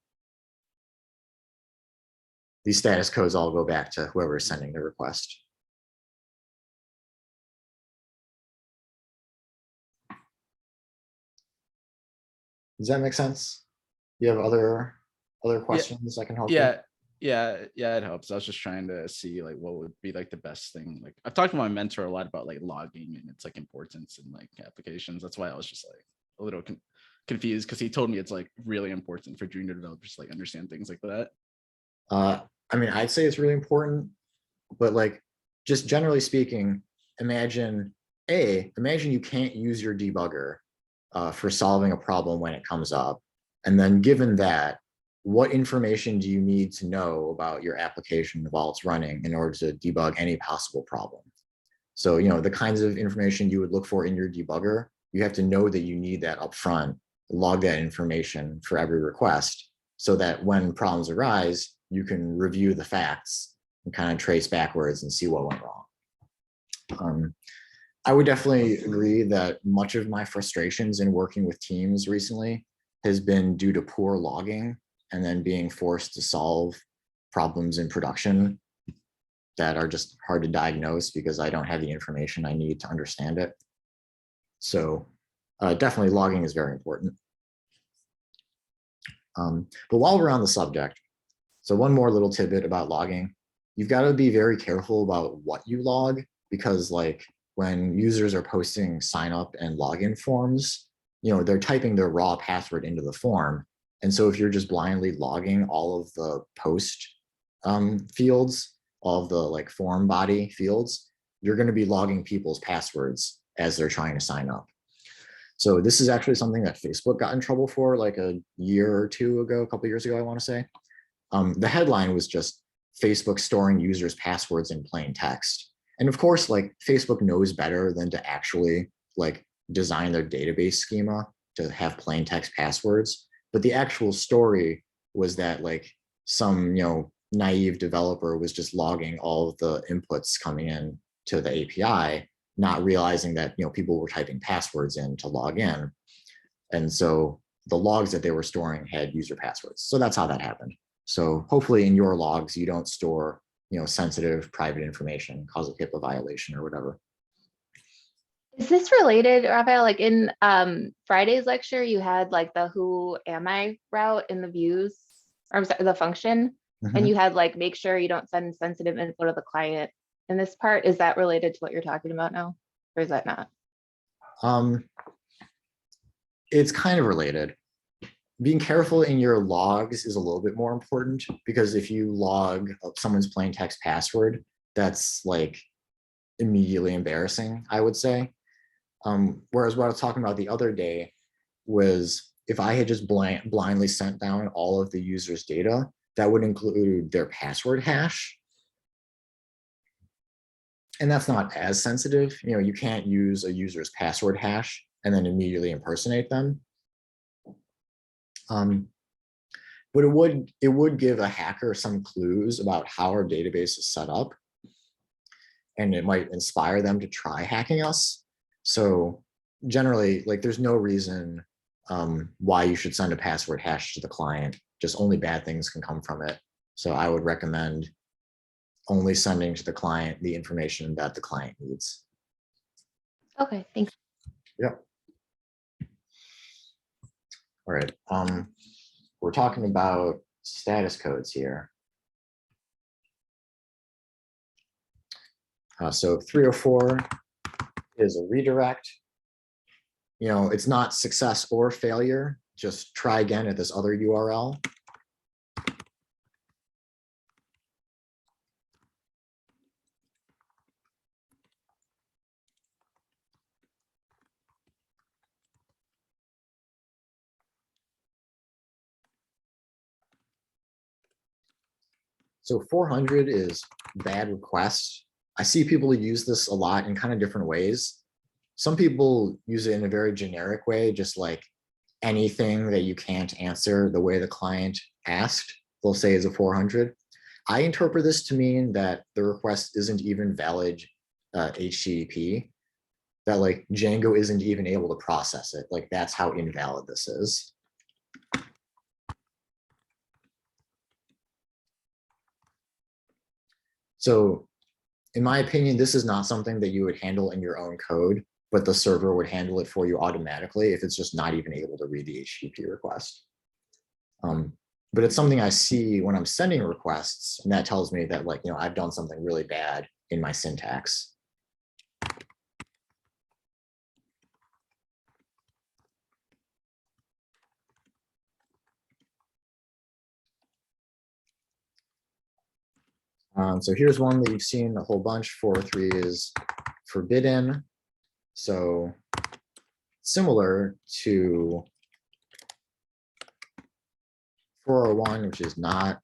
These status codes all go back to whoever is sending the request. Does that make sense? You have other questions I can help you? Yeah, it helps. I was just trying to see like what would be like the best thing. Like I've talked to my mentor a lot about like logging and its like importance in like applications. That's why I was just like a little confused because he told me it's like really important for junior developers to like understand things like that. I mean, I'd say it's really important, but like just generally speaking, imagine you can't use your debugger for solving a problem when it comes up. And then given that, what information do you need to know about your application while it's running in order to debug any possible problem? So, you know, the kinds of information you would look for in your debugger, you have to know that you need that upfront, log that information for every request so that when problems arise, you can review the facts and kind of trace backwards and see what went wrong. I would definitely agree that much of my frustrations in working with teams recently has been due to poor logging and then being forced to solve problems in production that are just hard to diagnose because I don't have the information I need to understand it. So definitely logging is very important. But while we're on the subject, so one more little tidbit about logging, you've got to be very careful about what you log because like when users are posting sign up and login forms, you know, they're typing their raw password into the form. And so if you're just blindly logging all of the post fields, all of the like form body fields, you're going to be logging people's passwords as they're trying to sign up. So this is actually something that Facebook got in trouble for like a year or two ago, a couple of years ago, I want to say. The headline was just Facebook storing users' passwords in plain text. And of course, like Facebook knows better than to actually like design their database schema to have plain text passwords. But the actual story was that like some, you know, naive developer was just logging all of the inputs coming in to the API, not realizing that, you know, people were typing passwords in to log in. And so the logs that they were storing had user passwords. So that's how that happened. So hopefully in your logs, you don't store, you know, sensitive private information, cause a HIPAA violation or whatever. Is this related, Raphael? Like in Friday's lecture, you had like the who am I route in the views, or I'm sorry, the function, and you had like make sure you don't send sensitive info to the client in this part. Is that related to what you're talking about now, or is that not? It's kind of related. Being careful in your logs is a little bit more important because if you log someone's plain text password, that's like immediately embarrassing, I would say. Whereas what I was talking about the other day was if I had just blindly sent down all of the user's data, that would include their password hash. And that's not as sensitive. You know, you can't use a user's password hash and then immediately impersonate them. But it would give a hacker some clues about how our database is set up. And it might inspire them to try hacking us. So generally, like there's no reason why you should send a password hash to the client. Just only bad things can come from it. So I would recommend only sending to the client the information that the client needs. Okay, thanks. All right. We're talking about status codes here. So 304 is a redirect. You know, it's not success or failure. Just try again at this other URL. So 400 is bad request. I see people use this a lot in kind of different ways. Some people use it in a very generic way, just like anything that you can't answer the way the client asked, they'll say is a 400. I interpret this to mean that the request isn't even valid HTTP, that like Django isn't even able to process it. Like that's how invalid this is. So in my opinion, this is not something that you would handle in your own code, but the server would handle it for you automatically if it's just not even able to read the HTTP request. But it's something I see when I'm sending requests, and that tells me that, like, you know, I've done something really bad in my syntax. So here's one that you've seen a whole bunch. 403 is forbidden. So similar to 401, which is not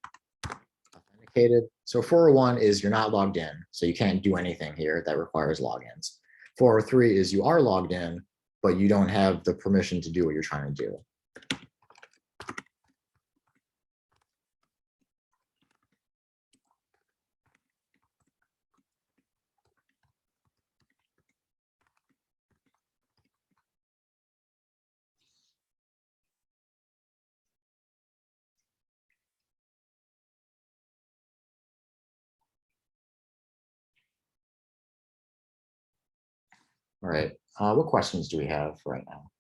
authenticated. So 401 is you're not logged in, so you can't do anything here that requires logins. 403 is you are logged in, but you don't have the permission to do what you're trying to do. All right, what questions do we have right now?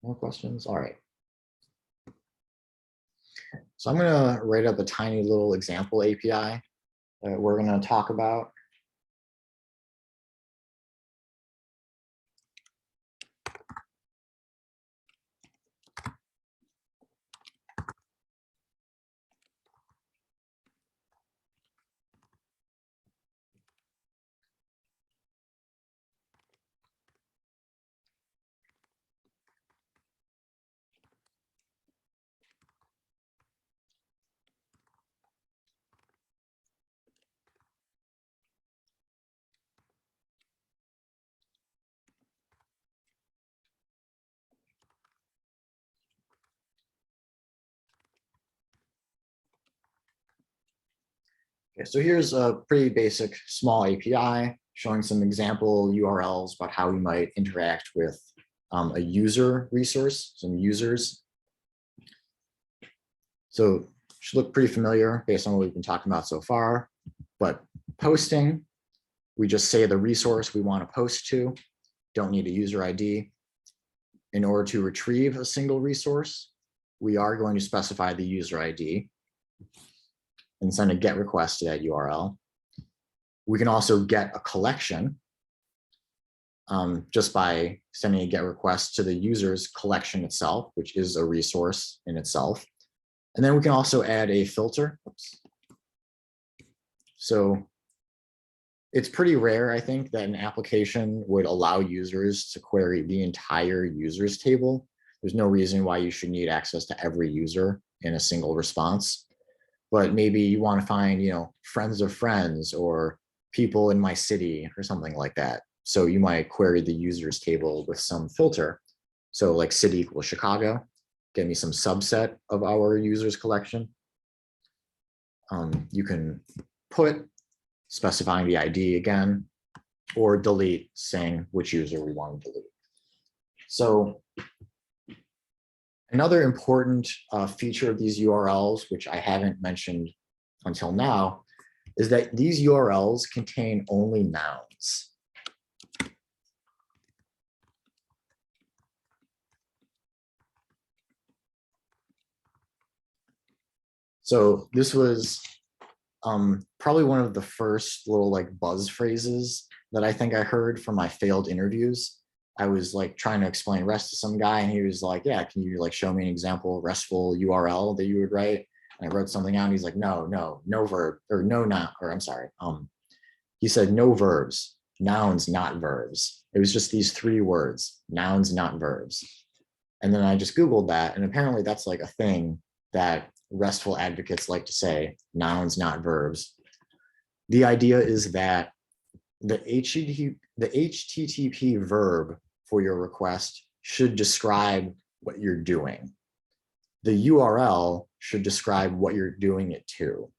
No questions? All right. So I'm going to write up a tiny little example API that we're going to talk about. Okay, so here's a pretty basic small API showing some example URLs about how we might interact with a user resource, some users. So should look pretty familiar based on what we've been talking about so far, but posting, we just say the resource we want to post to, don't need a user ID. In order to retrieve a single resource, we are going to specify the user ID and send a GET request to that URL. We can also get a collection just by sending a GET request to the user's collection itself, which is a resource in itself. And then we can also add a filter. Oops. So it's pretty rare, I think, that an application would allow users to query the entire users table. There's no reason why you should need access to every user in a single response. But maybe you want to find, you know, friends of friends or people in my city or something like that. So you might query the users table with some filter. So like city equals Chicago, get me some subset of our users collection. You can put specifying the ID again, or delete saying which user we want to delete. So Another important feature of these URLs, which I haven't mentioned until now, is that these URLs contain only nouns. So this was probably one of the first little like buzz phrases that I think I heard from my failed interviews. I was like trying to explain REST to some guy and he was like, yeah, can you like show me an example RESTful URL that you would write? And I wrote something out and he's like, no verb or no noun, or I'm sorry. He said no verbs, nouns, not verbs. It was just these 3 words, nouns, not verbs. And then I just Googled that. And apparently that's like a thing that RESTful advocates like to say, nouns, not verbs. The idea is that the HTTP verb for your request should describe what you're doing. The URL should describe what you're doing it to.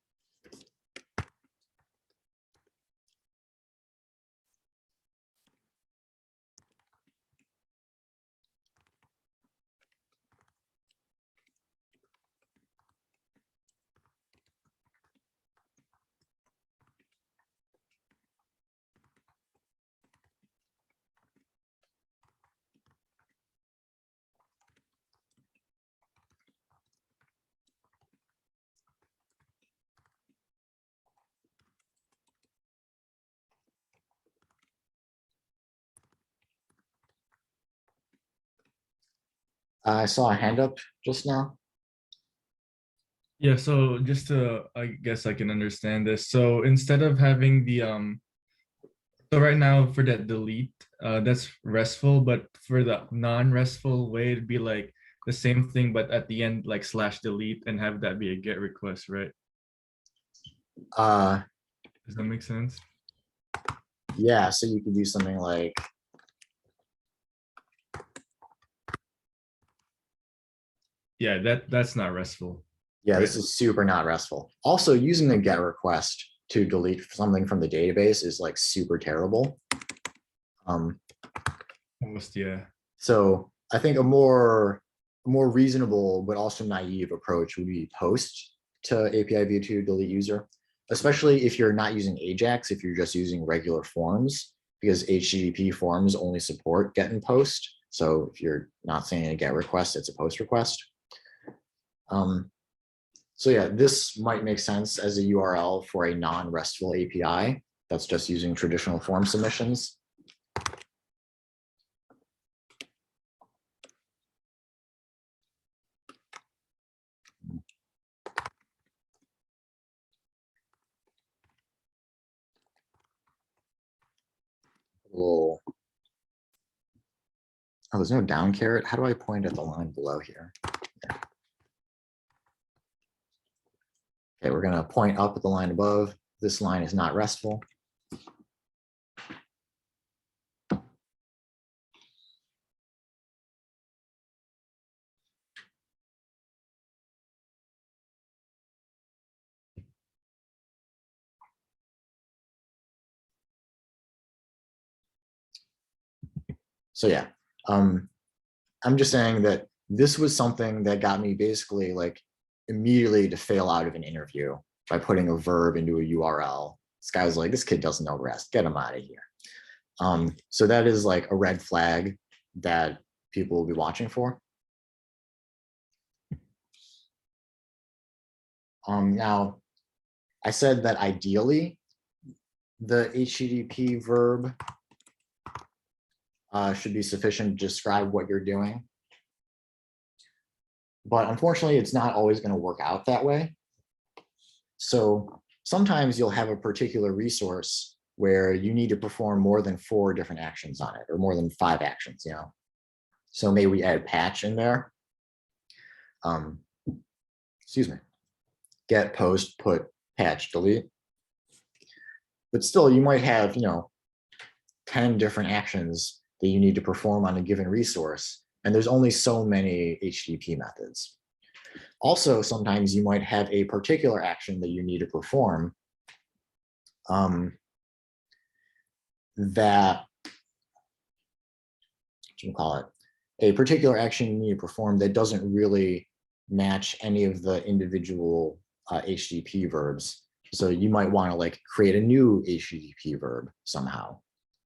I saw a hand up just now. Yeah, so just to, I guess I can understand this. So instead of having the so right now for that delete, that's RESTful, but for the non-RESTful way, it'd be like the same thing, but at the end like /delete and have that be a GET request, right? Does that make sense? Yeah, so you could do something like, Yeah, that's not RESTful. yeah, Right. this is super not RESTful. Also, using the GET request to delete something from the database is like super terrible. Almost, yeah. So I think a more reasonable but also naive approach would be post to API v2 delete user, especially if you're not using AJAX, if you're just using regular forms, because HTTP forms only support get and post. So if you're not sending a GET request, it's a post request. So yeah, this might make sense as a URL for a non-RESTful API that's just using traditional form submissions. Oh, there's no down caret. How do I point at the line below here? Yeah. Okay, we're going to point up at the line above. This line is not RESTful. So yeah, I'm just saying that this was something that got me basically like immediately to fail out of an interview by putting a verb into a URL. This guy was like, this kid doesn't know REST, get him out of here. So that is like a red flag that people will be watching for. Now, I said that ideally, the HTTP verb should be sufficient to describe what you're doing. But unfortunately, it's not always going to work out that way. So sometimes you'll have a particular resource where you need to perform more than 4 different actions on it, or more than 5 actions, you know. So maybe we add patch in there. Excuse me. Get, post, put, patch, delete. But still, you might have, you know, 10 different actions that you need to perform on a given resource, and there's only so many HTTP methods. Also, sometimes you might have a particular action that you need to perform that, what do you call it? a particular action you need to perform that doesn't really match any of the individual HTTP verbs. So you might want to like create a new HTTP verb somehow.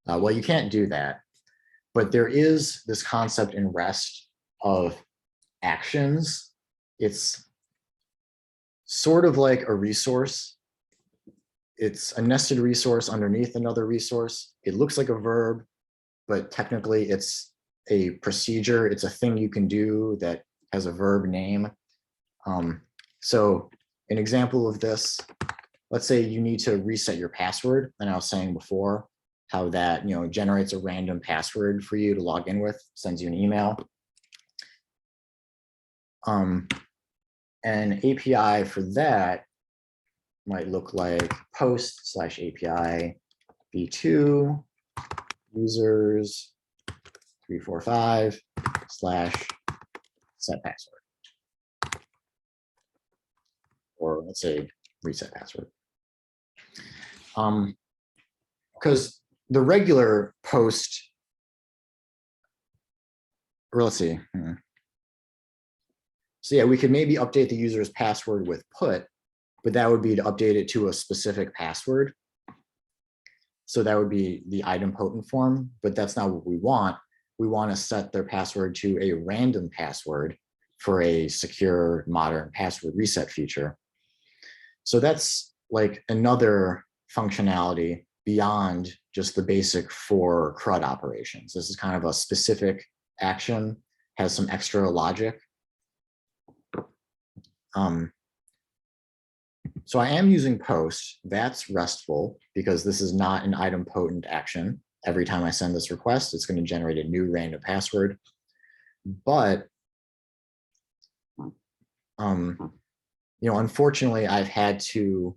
Well, you can't do that, but there is this concept in REST of actions. It's sort of like a resource. It's a nested resource underneath another resource. It looks like a verb, but technically it's a procedure. It's a thing you can do that has a verb name. So an example of this, let's say you need to reset your password. And I was saying before how that, generates a random password for you to log in with, sends you an email. An API for that might look like post/API v2 users 345 / set password. Or let's say reset password. Because the regular post, or let's see. So yeah, we could maybe update the user's password with put, but that would be to update it to a specific password. So that would be the idempotent form, but that's not what we want. We want to set their password to a random password for a secure modern password reset feature. So that's like another functionality beyond just the basic for CRUD operations. This is kind of a specific action, has some extra logic. So I am using post. That's RESTful because this is not an idempotent action. Every time I send this request, it's going to generate a new random password. But unfortunately, I've had to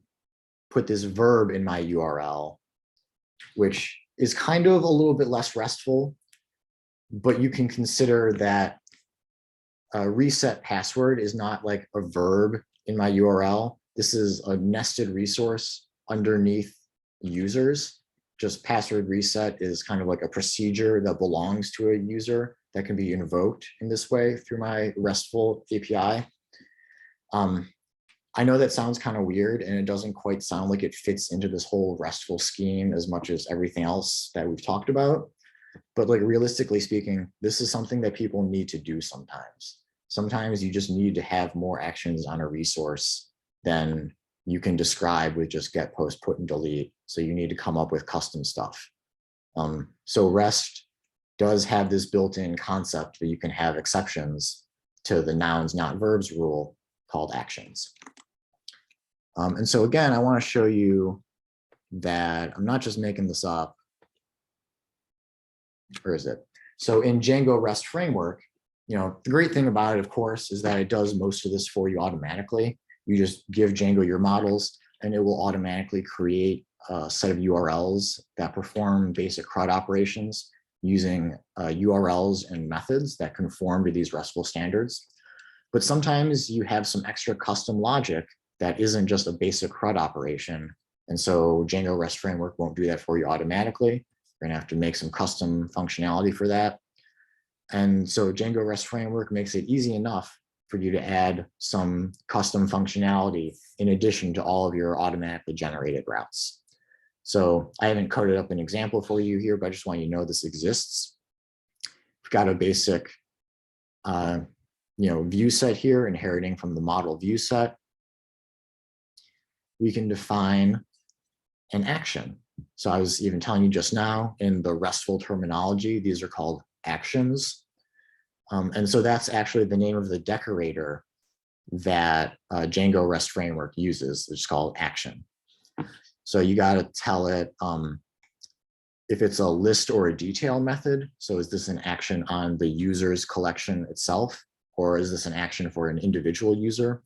put this verb in my URL, which is kind of a little bit less RESTful, but you can consider that reset password is not like a verb in my URL. This is a nested resource underneath users. Just password reset is kind of like a procedure that belongs to a user that can be invoked in this way through my RESTful API. I know that sounds kind of weird and it doesn't quite sound like it fits into this whole RESTful scheme as much as everything else that we've talked about. But like realistically speaking, this is something that people need to do sometimes. Sometimes you just need to have more actions on a resource than you can describe with just get, post, put, and delete. So you need to come up with custom stuff. So REST does have this built-in concept that you can have exceptions to the nouns, not verbs rule called actions. And so again, I want to show you that I'm not just making this up. Where is it? So in Django REST framework, the great thing about it, of course, is that it does most of this for you automatically. You just give Django your models and it will automatically create a set of URLs that perform basic CRUD operations using URLs and methods that conform to these RESTful standards. But sometimes you have some extra custom logic that isn't just a basic CRUD operation. And so Django REST framework won't do that for you automatically. You're gonna have to make some custom functionality for that. And so Django REST framework makes it easy enough for you to add some custom functionality in addition to all of your automatically generated routes. So I haven't coded up an example for you here, but I just want you to know this exists. We've got a basic view set here, inheriting from the model view set. We can define an action. So I was even telling you just now in the RESTful terminology, these are called actions. And so that's actually the name of the decorator that Django REST framework uses. It's called action. So you got to tell it if it's a list or a detail method. So is this an action on the user's collection itself, or is this an action for an individual user?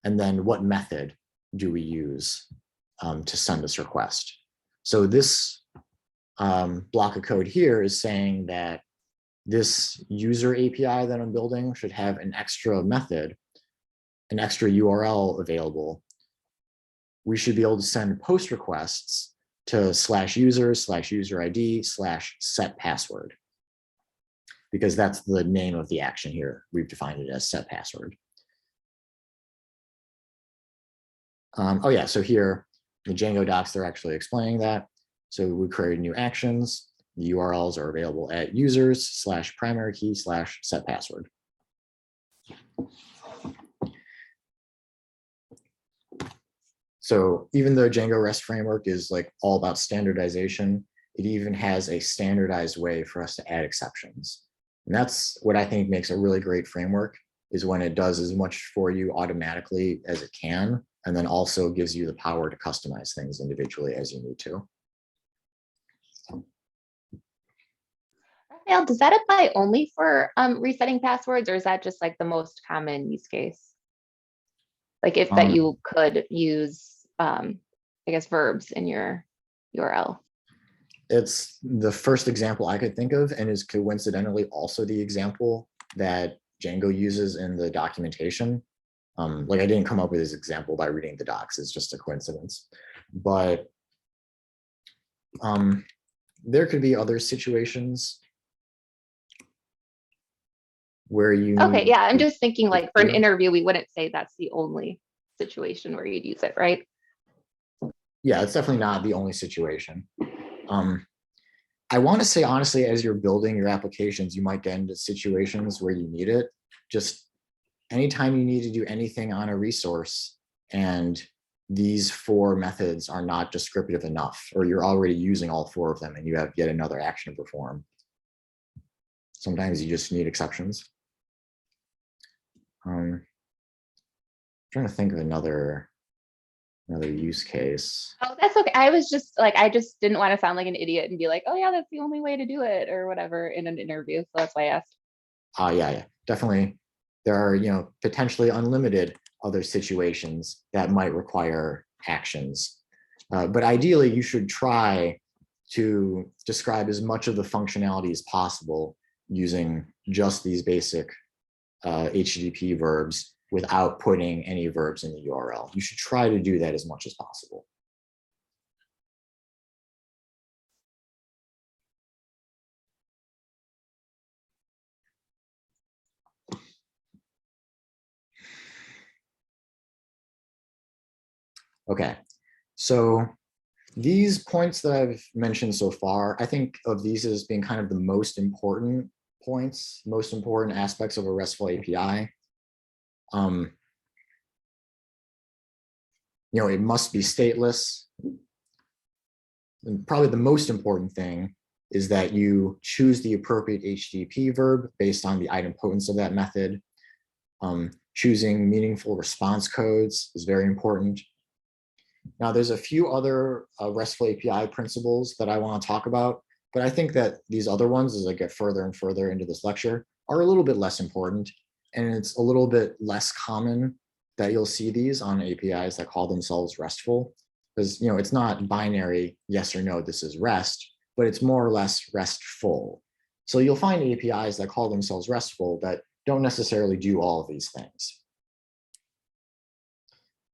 And then what method do we use to send this request? So this block of code here is saying that this user API that I'm building should have an extra method, an extra URL available. We should be able to send post requests to /user/user ID/set password. because that's the name of the action here. We've defined it as set password. Oh yeah, so here, the Django docs, they're actually explaining that. So we created new actions. The URLs are available at users/primary key/set password. So even though Django REST framework is like all about standardization, it even has a standardized way for us to add exceptions. And that's what I think makes a really great framework, is when it does as much for you automatically as it can, and then also gives you the power to customize things individually as you need to. Raphael, does that apply only for resetting passwords, or is that just like the most common use case? Like if that you could use, I guess, verbs in your URL. It's the first example I could think of, and is coincidentally also the example that Django uses in the documentation. Like I didn't come up with this example by reading the docs, it's just a coincidence. But there could be other situations where you Okay, need yeah, I'm to- just thinking like for an interview, we wouldn't say that's the only situation where you'd use it, right? Yeah, it's definitely not the only situation. I want to say, honestly, as you're building your applications, you might get into situations where you need it. Just anytime you need to do anything on a resource and these 4 methods are not descriptive enough, or you're already using all 4 of them and you have yet another action to perform. Sometimes you just need exceptions. Trying to think of another use case. Oh, that's okay. I was just like, I just didn't want to sound like an idiot and be like, oh yeah, that's the only way to do it or whatever in an interview. So that's why I asked. Yeah, definitely. There are, potentially unlimited other situations that might require actions. But ideally, you should try to describe as much of the functionality as possible using just these basic HTTP verbs without putting any verbs in the URL. You should try to do that as much as possible. Okay, so these points that I've mentioned so far, I think of these as being kind of the most important points, most important aspects of a RESTful API. It must be stateless. And probably the most important thing is that you choose the appropriate HTTP verb based on the idempotence of that method. Choosing meaningful response codes is very important. Now, there's a few other RESTful API principles that I want to talk about, but I think that these other ones, as I get further and further into this lecture, are a little bit less important, and it's a little bit less common that you'll see these on APIs that call themselves RESTful, because it's not binary, yes or no, this is REST, but it's more or less RESTful. So you'll find APIs that call themselves RESTful that don't necessarily do all of these things.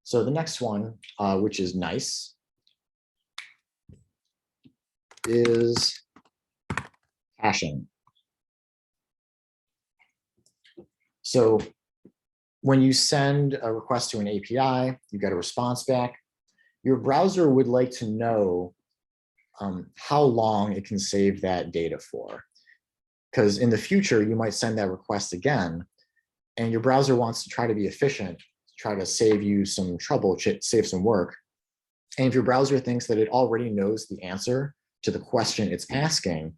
So the next one, which is nice, is caching. So when you send a request to an API, you get a response back. Your browser would like to know how long it can save that data for. Because in the future, you might send that request again, and your browser wants to try to be efficient, try to save you some trouble, save some work. And if your browser thinks that it already knows the answer to the question it's asking,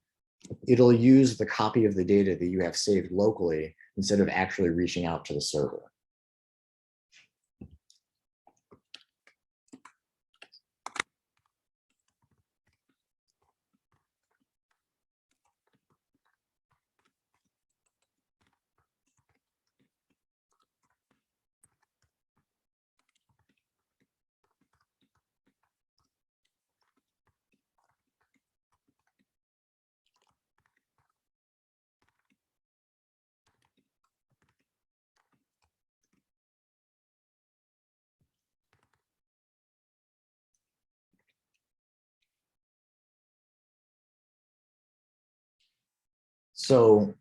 it'll use the copy of the data that you have saved locally instead of actually reaching out to the server. So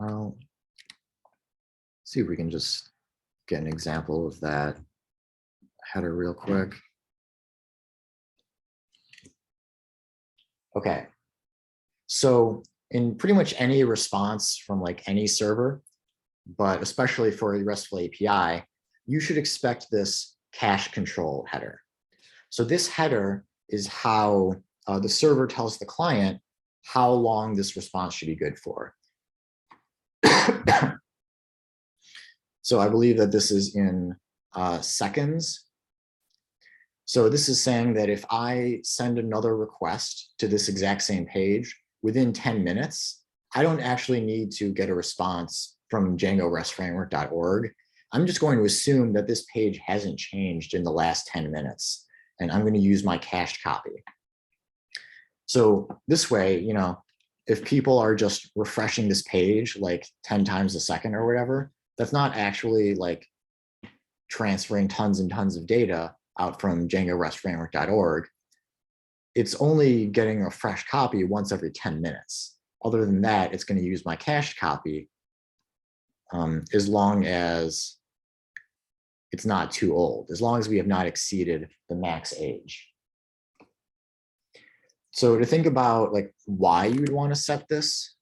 Well, see if we can just get an example of that header real quick. Okay. So in pretty much any response from like any server, but especially for a RESTful API, you should expect this cache control header. So this header is how the server tells the client how long this response should be good for. So I believe that this is in seconds. So this is saying that if I send another request to this exact same page within 10 minutes, I don't actually need to get a response from Django RESTframework.org. I'm just going to assume that this page hasn't changed in the last 10 minutes, and I'm going to use my cached copy. So this way, you know, if people are just refreshing this page like 10 times a second or whatever, that's not actually like transferring tons and tons of data out from Django RESTframework.org. It's only getting a fresh copy once every 10 minutes. Other than that, it's going to use my cached copy as long as it's not too old, as long as we have not exceeded the max age. So to think about like why you'd want to set this,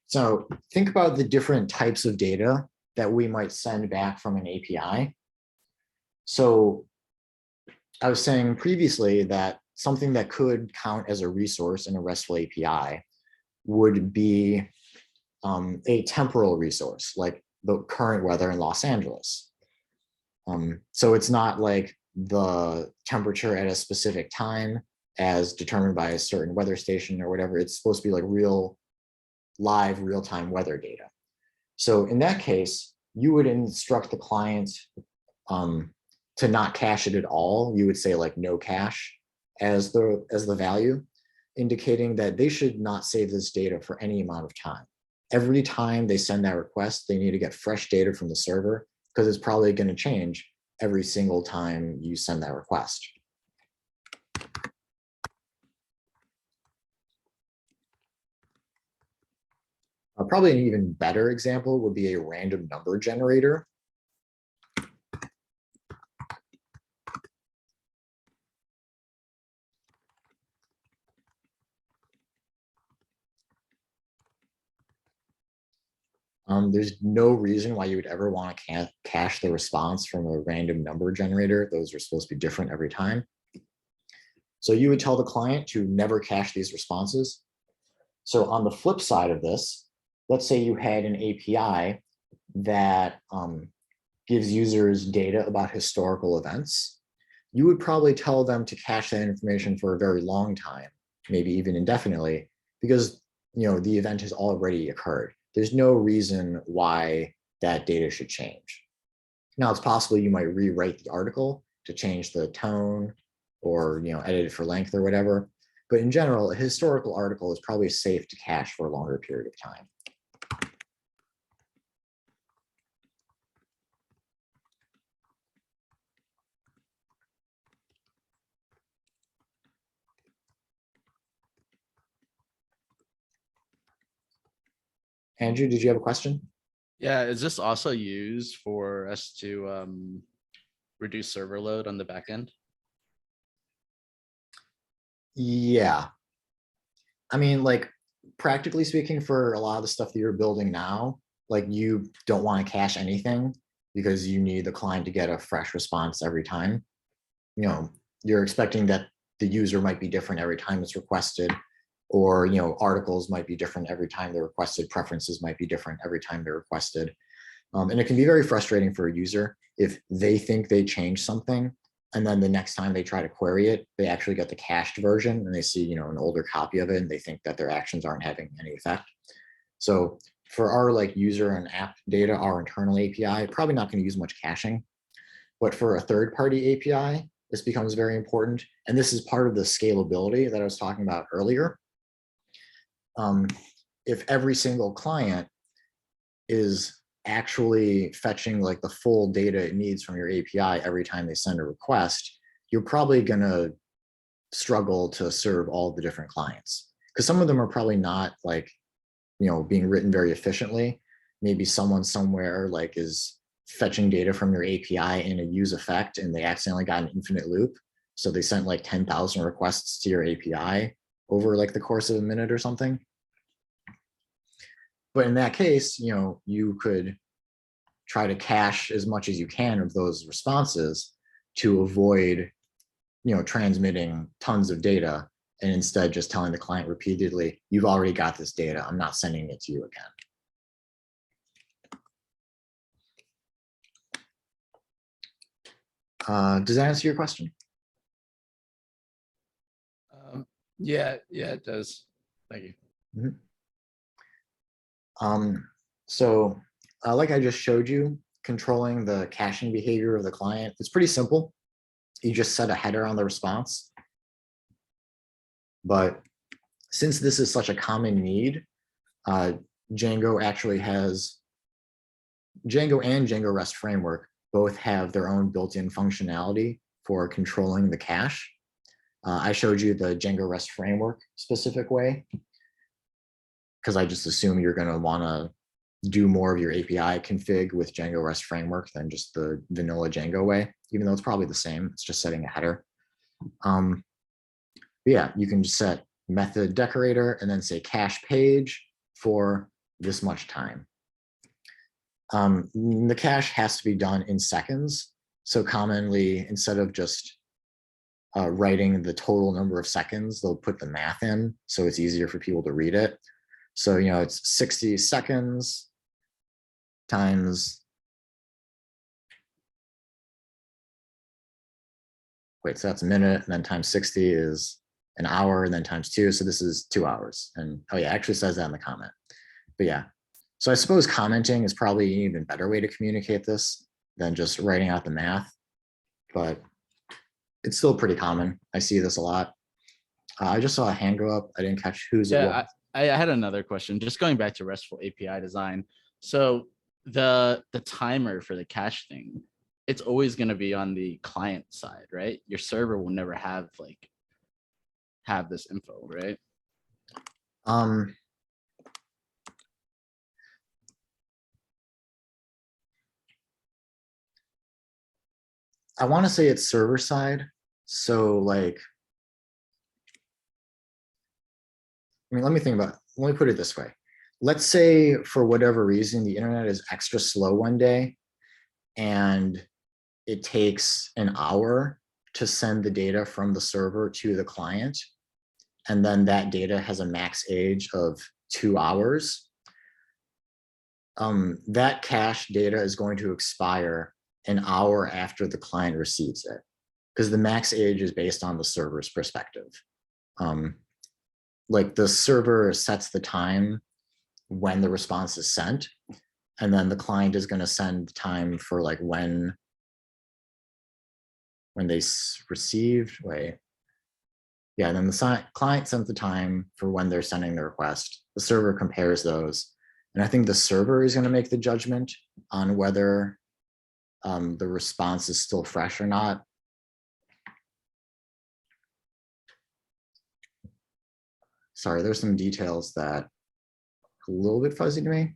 so think about the different types of data that we might send back from an API. So I was saying previously that something that could count as a resource in a RESTful API would be a temporal resource, like the current weather in Los Angeles. So it's not like the temperature at a specific time as determined by a certain weather station or whatever. It's supposed to be like live real-time weather data. So in that case, you would instruct the client to not cache it at all. You would say like no cache as the value, indicating that they should not save this data for any amount of time. Every time they send that request, they need to get fresh data from the server because it's probably going to change every single time you send that request. Probably an even better example would be a random number generator. There's no reason why you would ever want to cache the response from a random number generator. Those are supposed to be different every time. So you would tell the client to never cache these responses. So on the flip side of this, let's say you had an API that gives users data about historical events. You would probably tell them to cache that information for a very long time, maybe even indefinitely, because the event has already occurred. There's no reason why that data should change. Now, it's possible you might rewrite the article to change the tone or edit it for length or whatever. But in general, a historical article is probably safe to cache for a longer period of time. Andrew, did you have a question? Yeah, is this also used for us to reduce server load on the back end? Yeah. I mean, like, practically speaking, for a lot of the stuff that you're building now, like, you don't want to cache anything because you need the client to get a fresh response every time. You're expecting that the user might be different every time it's requested, or articles might be different every time they're requested, preferences might be different every time they're requested. And it can be very frustrating for a user if they think they changed something and then the next time they try to query it, they actually get the cached version and they see an older copy of it and they think that their actions aren't having any effect. So for our user and app data, our internal API, probably not going to use much caching. But for a third-party API, this becomes very important. And this is part of the scalability that I was talking about earlier. If every single client is actually fetching like the full data it needs from your API every time they send a request, you're probably gonna struggle to serve all the different clients, because some of them are probably not like, you know, being written very efficiently. Maybe someone somewhere like is fetching data from your API in a use effect and they accidentally got an infinite loop. So they sent like 10,000 requests to your API over like the course of a minute or something. But in that case, you know, you could try to cache as much as you can of those responses to avoid, you know, transmitting tons of data, and instead just telling the client repeatedly, you've already got this data, I'm not sending it to you again. Does that answer your question? Yeah, it does. Thank you. So like I just showed you, controlling the caching behavior of the client, it's pretty simple. You just set a header on the response. But since this is such a common need, Django actually has, Django and Django REST framework both have their own built-in functionality for controlling the cache. I showed you the Django REST framework specific way, because I just assume you're going to want to do more of your API config with Django REST framework than just the vanilla Django way, even though it's probably the same. It's just setting a header. Yeah, you can just set method decorator and then say cache page for this much time. The cache has to be done in seconds. So commonly, instead of just writing the total number of seconds, they'll put the math in, so it's easier for people to read it. So, you know, it's 60 seconds times, wait, so that's a minute, and then times 60 is an hour, and then times 2, so this is 2 hours. And oh yeah, it actually says that in the comment. But yeah, so I suppose commenting is probably an even better way to communicate this than just writing out the math, but it's still pretty common. I see this a lot. I just saw a hand go up. I didn't catch whose it was. I had another question, just going back to RESTful API design. So the timer for the cache thing, it's always going to be on the client side, right? Your server will never have this info, right? I want to say it's server side. So like, I mean, let me think about it. Let me put it this way. Let's say for whatever reason, the internet is extra slow one day and it takes an hour to send the data from the server to the client. And then that data has a max age of 2 hours. That cache data is going to expire an hour after the client receives it, because the max age is based on the server's perspective. Like the server sets the time when the response is sent, and then the client is going to send time for like when they received, wait. Yeah, and then the client sends the time for when they're sending the request. The server compares those. And I think the server is going to make the judgment on whether the response is still fresh or not. Sorry, there's some details that are a little bit fuzzy to me.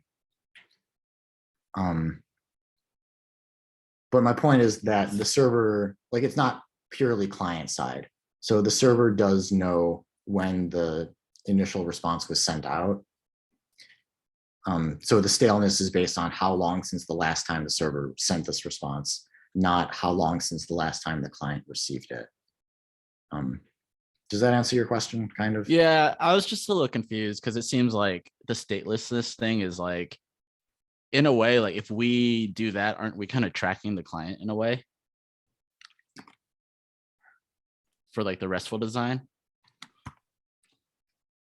But my point is that the server, like, it's not purely client side. So the server does know when the initial response was sent out. So the staleness is based on how long since the last time the server sent this response, not how long since the last time the client received it. Does that answer your question, kind of? Yeah, I was just a little confused because it seems like the statelessness thing is like, in a way, like if we do that, aren't we kind of tracking the client in a way? For like the RESTful design?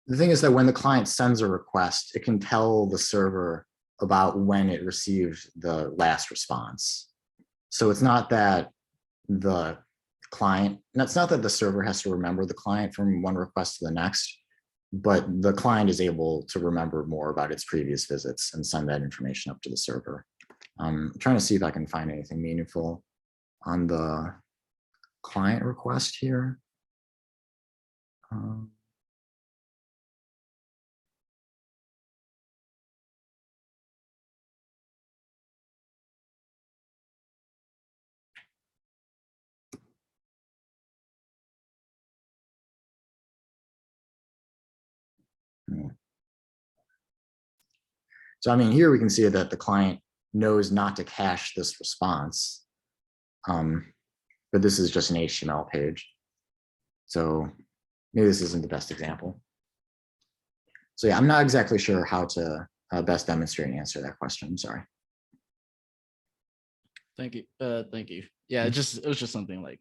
The thing is that when the client sends a request, it can tell the server about when it received the last response. So it's not that the client. And that's not that the server has to remember the client from one request to the next, but the client is able to remember more about its previous visits and send that information up to the server. I'm trying to see if I can find anything meaningful on the client request here. So, I mean, here we can see that the client knows not to cache this response, but this is just an HTML page. So maybe this isn't the best example. So yeah, I'm not exactly sure how to best demonstrate and answer that question. I'm sorry. Thank you. Thank you. Yeah, it was just something like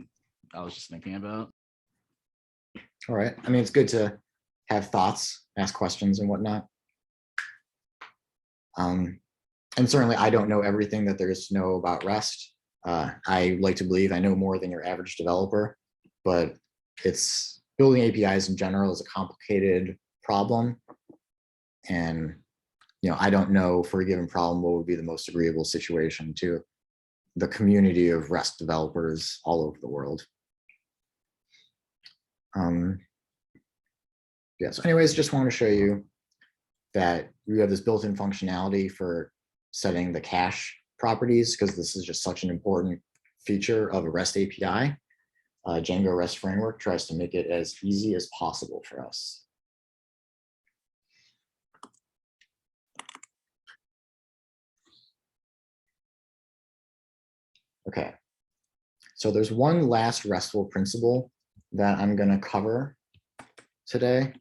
I was just thinking about. All right. I mean, it's good to have thoughts, ask questions and whatnot. And certainly I don't know everything that there is to know about REST. I like to believe I know more than your average developer, but it's building APIs in general is a complicated problem. And, you know, I don't know for a given problem what would be the most agreeable situation to the community of REST developers all over the world. Yeah, so anyways, just want to show you that we have this built-in functionality for setting the cache properties, because this is just such an important feature of a REST API. Django REST framework tries to make it as easy as possible for us. Okay, so there's one last RESTful principle that I'm going to cover today.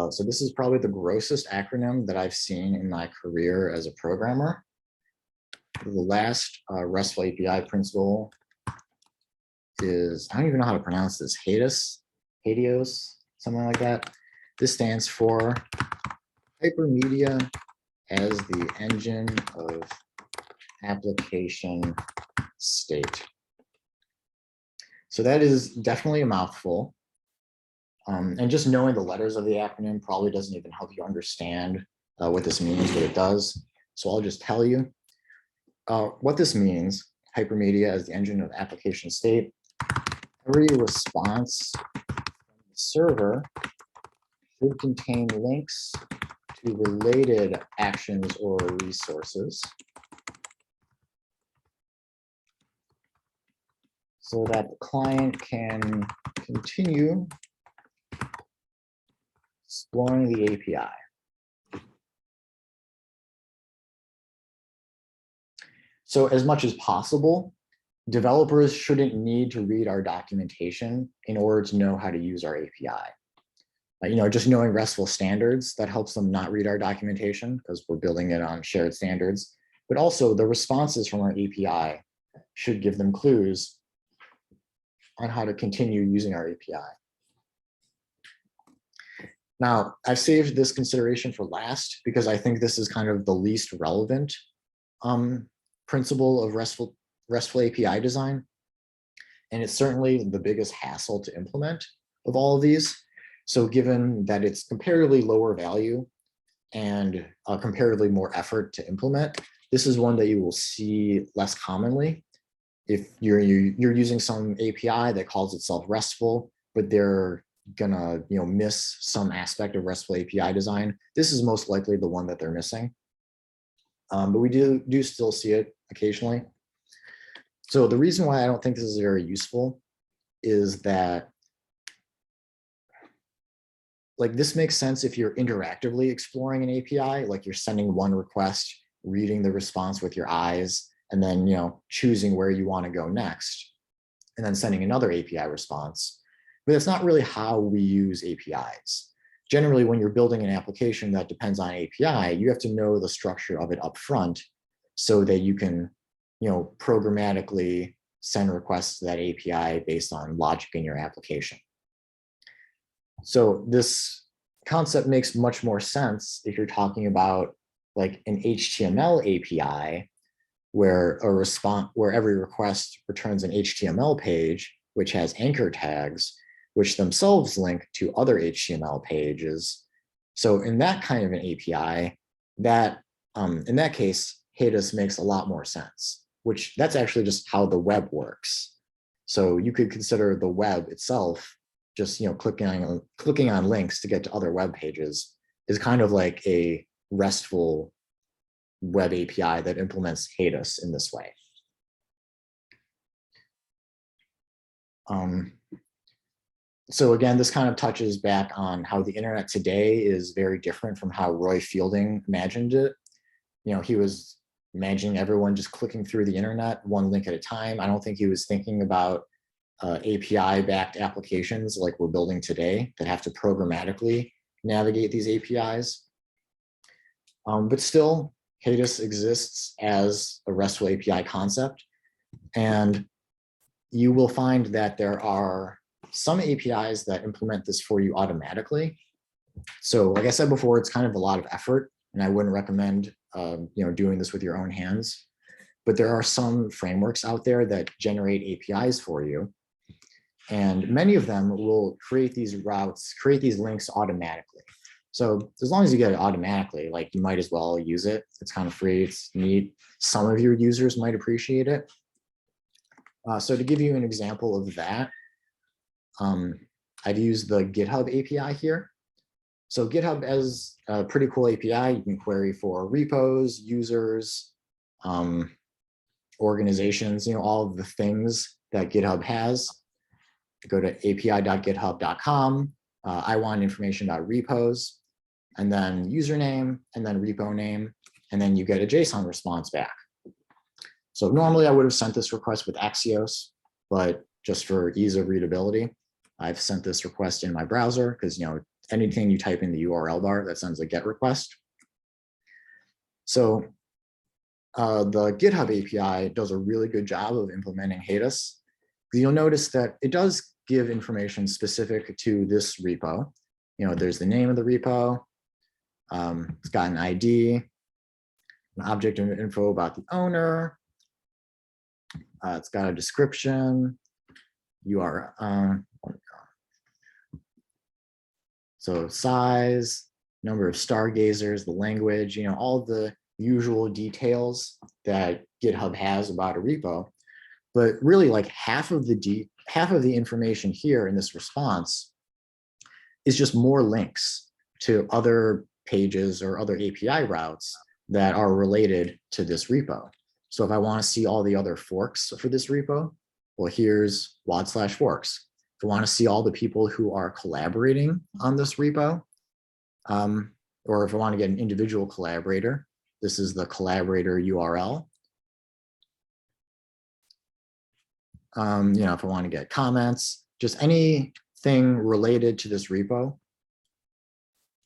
So this is probably the grossest acronym that I've seen in my career as a programmer. The last RESTful API principle is, I don't even know how to pronounce this, HATEOAS, something like that. This stands for hypermedia as the engine of application state. So that is definitely a mouthful. And just knowing the letters of the acronym probably doesn't even help you understand what this means, but it does. So I'll just tell you what this means. Hypermedia as the engine of application state. Every response from the server should contain links to related actions or resources, so that the client can continue exploring the API. So as much as possible, developers shouldn't need to read our documentation in order to know how to use our API. You know, just knowing RESTful standards, that helps them not read our documentation because we're building it on shared standards. But also the responses from our API should give them clues on how to continue using our API. Now, I've saved this consideration for last because I think this is kind of the least relevant principle of RESTful API design. And it's certainly the biggest hassle to implement of all of these. So given that it's comparatively lower value and comparatively more effort to implement, this is one that you will see less commonly. If you're using some API that calls itself RESTful, but they're gonna miss some aspect of RESTful API design, this is most likely the one that they're missing. But we do still see it occasionally. So the reason why I don't think this is very useful is that, like, this makes sense if you're interactively exploring an API, like you're sending one request, reading the response with your eyes, and then choosing where you want to go next, and then sending another API response. But it's not really how we use APIs. Generally, when you're building an application that depends on API, you have to know the structure of it up front so that you can programmatically send requests to that API based on logic in your application. So this concept makes much more sense if you're talking about like an HTML API where every request returns an HTML page, which has anchor tags, which themselves link to other HTML pages. So in that kind of an API, in that case, HATEOAS makes a lot more sense, which that's actually just how the web works. So you could consider the web itself, just clicking on links to get to other web pages is kind of like a RESTful web API that implements HATEOAS in this way. So again, this kind of touches back on how the internet today is very different from how Roy Fielding imagined it. He was imagining everyone just clicking through the internet one link at a time. I don't think he was thinking about API-backed applications like we're building today that have to programmatically navigate these APIs. But still, HATEOAS exists as a RESTful API concept. And you will find that there are some APIs that implement this for you automatically. So like I said before, it's kind of a lot of effort, and I wouldn't recommend doing this with your own hands. But there are some frameworks out there that generate APIs for you. And many of them will create these routes, create these links automatically. So as long as you get it automatically, like you might as well use it. It's kind of free, it's neat. Some of your users might appreciate it. So to give you an example of that, I've used the GitHub API here. So GitHub has a pretty cool API. You can query for repos, users, organizations, all of the things that GitHub has. Go to api.github.com. I want information.repos, and then username, and then repo name, and then you get a JSON response back. So normally I would have sent this request with HATEOAS, but just for ease of readability, I've sent this request in my browser because anything you type in the URL bar that sends a GET request. So the GitHub API does a really good job of implementing HATEOAS. You'll notice that it does give information specific to this repo. There's the name of the repo. It's got an ID, an object info about the owner. It's got a description, URL. So size, number of stargazers, the language, all the usual details that GitHub has about a repo. But really, like half of the information here in this response is just more links to other pages or other API routes that are related to this repo. So if I want to see all the other forks for this repo, well, here's /forks. If I want to see all the people who are collaborating on this repo, or if I want to get an individual collaborator, this is the collaborator URL. If I want to get comments, just anything related to this repo,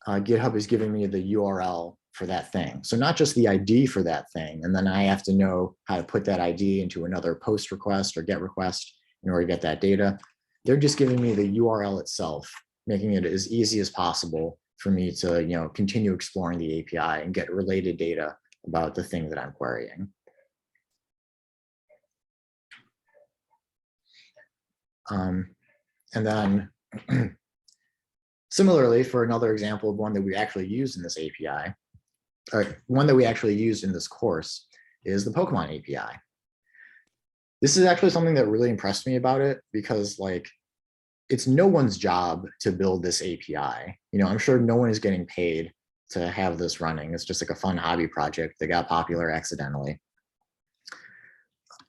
GitHub is giving me the URL for that thing. So not just the ID for that thing, and then I have to know how to put that ID into another post request or GET request in order to get that data. They're just giving me the URL itself, making it as easy as possible for me to continue exploring the API and get related data about the thing that I'm querying. And then similarly, for another example of one that we actually use in this API, or one that we actually used in this course, is the Pokemon API. This is actually something that really impressed me about it because it's no one's job to build this API. I'm sure no one is getting paid to have this running. It's just like a fun hobby project that got popular accidentally.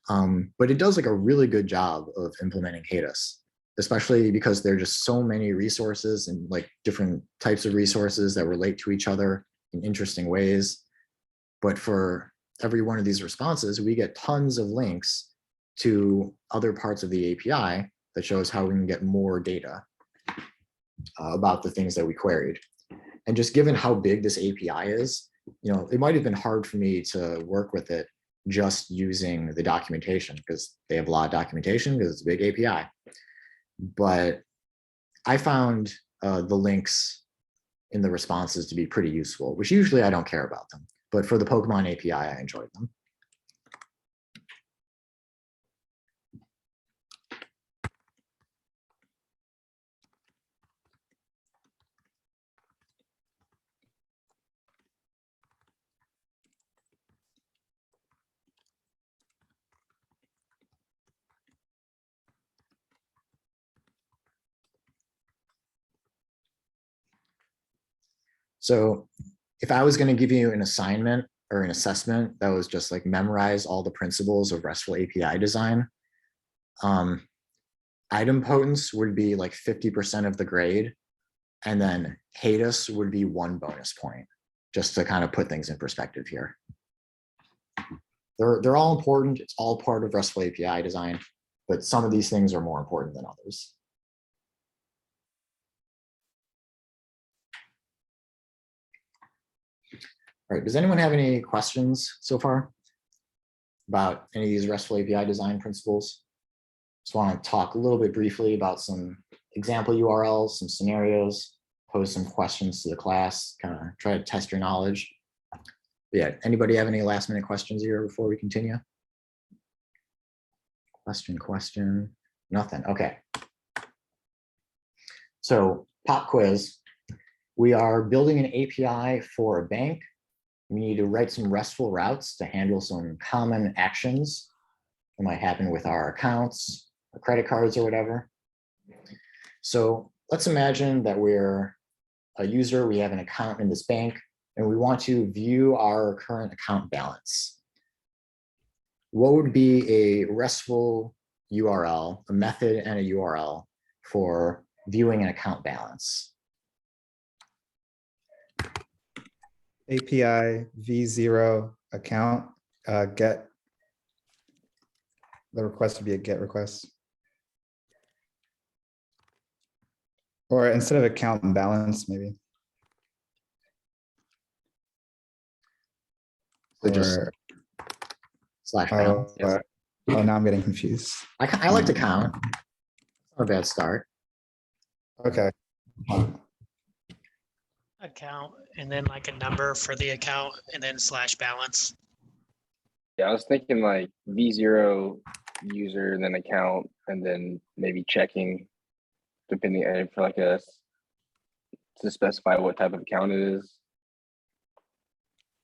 But it does a really good job of implementing HATEOAS, especially because there are just so many resources and different types of resources that relate to each other in interesting ways. But for every one of these responses, we get tons of links to other parts of the API that shows how we can get more data about the things that we queried. And just given how big this API is, it might have been hard for me to work with it just using the documentation because they have a lot of documentation because it's a big API. But I found the links in the responses to be pretty useful, which usually I don't care about them. But for the Pokemon API, I enjoyed them. So if I was going to give you an assignment or an assessment that was just like memorize all the principles of RESTful API design, idempotence would be like 50% of the grade. And then HATEOAS would be 1 bonus point, just to kind of put things in perspective here. They're all important. It's all part of RESTful API design, but some of these things are more important than others. All right, does anyone have any questions so far about any of these RESTful API design principles? Just want to talk a little bit briefly about some example URLs, some scenarios, pose some questions to the class, kind of try to test your knowledge. Yeah, anybody have any last minute questions here before we continue? Question, nothing, okay. So pop quiz, we are building an API for a bank. We need to write some RESTful routes to handle some common actions that might happen with our accounts, or credit cards or whatever. So let's imagine that we're a user, we have an account in this bank, and we want to view our current account balance. What would be a RESTful URL, a method and a URL for viewing an account balance? API v0 account get. The request would be a get request. Or instead of account and balance, maybe. So just Or, slash balance. oh, now I'm getting confused. I like to count. Not a bad start. Okay. Account and then like a number for the account and then slash balance. Yeah, I was thinking like v0 user and then account and then maybe checking depending for like a to specify what type of account it is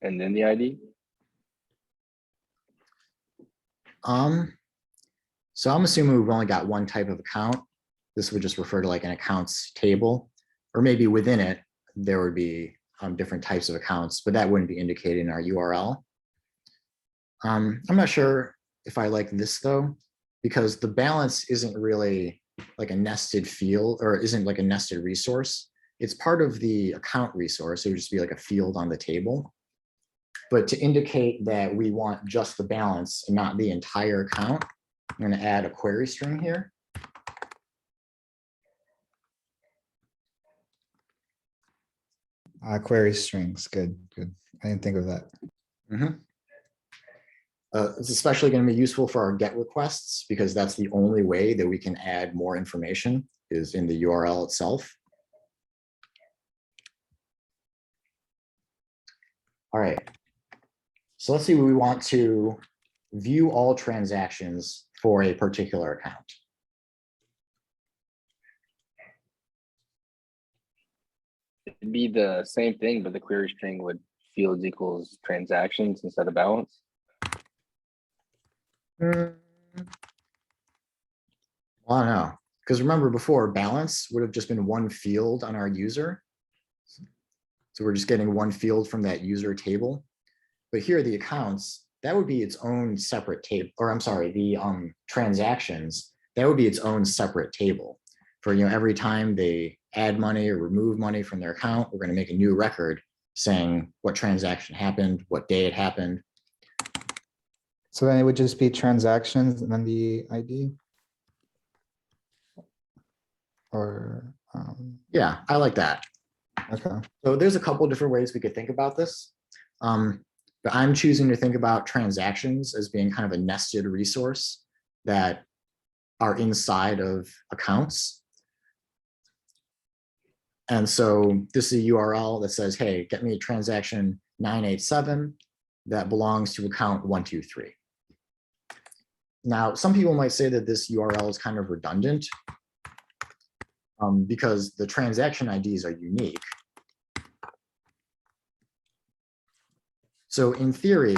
and then the ID. So I'm assuming we've only got one type of account. This would just refer to like an accounts table, or maybe within it, there would be different types of accounts, but that wouldn't be indicated in our URL. I'm not sure if I like this though, because the balance isn't really like a nested field or isn't like a nested resource. It's part of the account resource. It would just be like a field on the table. But to indicate that we want just the balance and not the entire account, I'm going to add a query string here. Query strings, good. I didn't think of that. It's especially going to be useful for our GET requests because that's the only way that we can add more information is in the URL itself. All right. So let's see, we want to view all transactions for a particular account. It'd be the same thing, but the query string would fields equals transactions instead of balance. Well, I don't know, because remember before balance would have just been one field on our user. So we're just getting one field from that user table. But here the accounts, that would be its own separate table, or I'm sorry, the transactions, that would be its own separate table. For every time they add money or remove money from their account, we're going to make a new record saying what transaction happened, what day it happened. So then it would just be transactions and then the ID? Or yeah, I like that. okay. So there's a couple different ways we could think about this. But I'm choosing to think about transactions as being kind of a nested resource that are inside of accounts. And so this is a URL that says, hey, get me a transaction 987 that belongs to account 123. Now, some people might say that this URL is kind of redundant because the transaction IDs are unique. So in theory,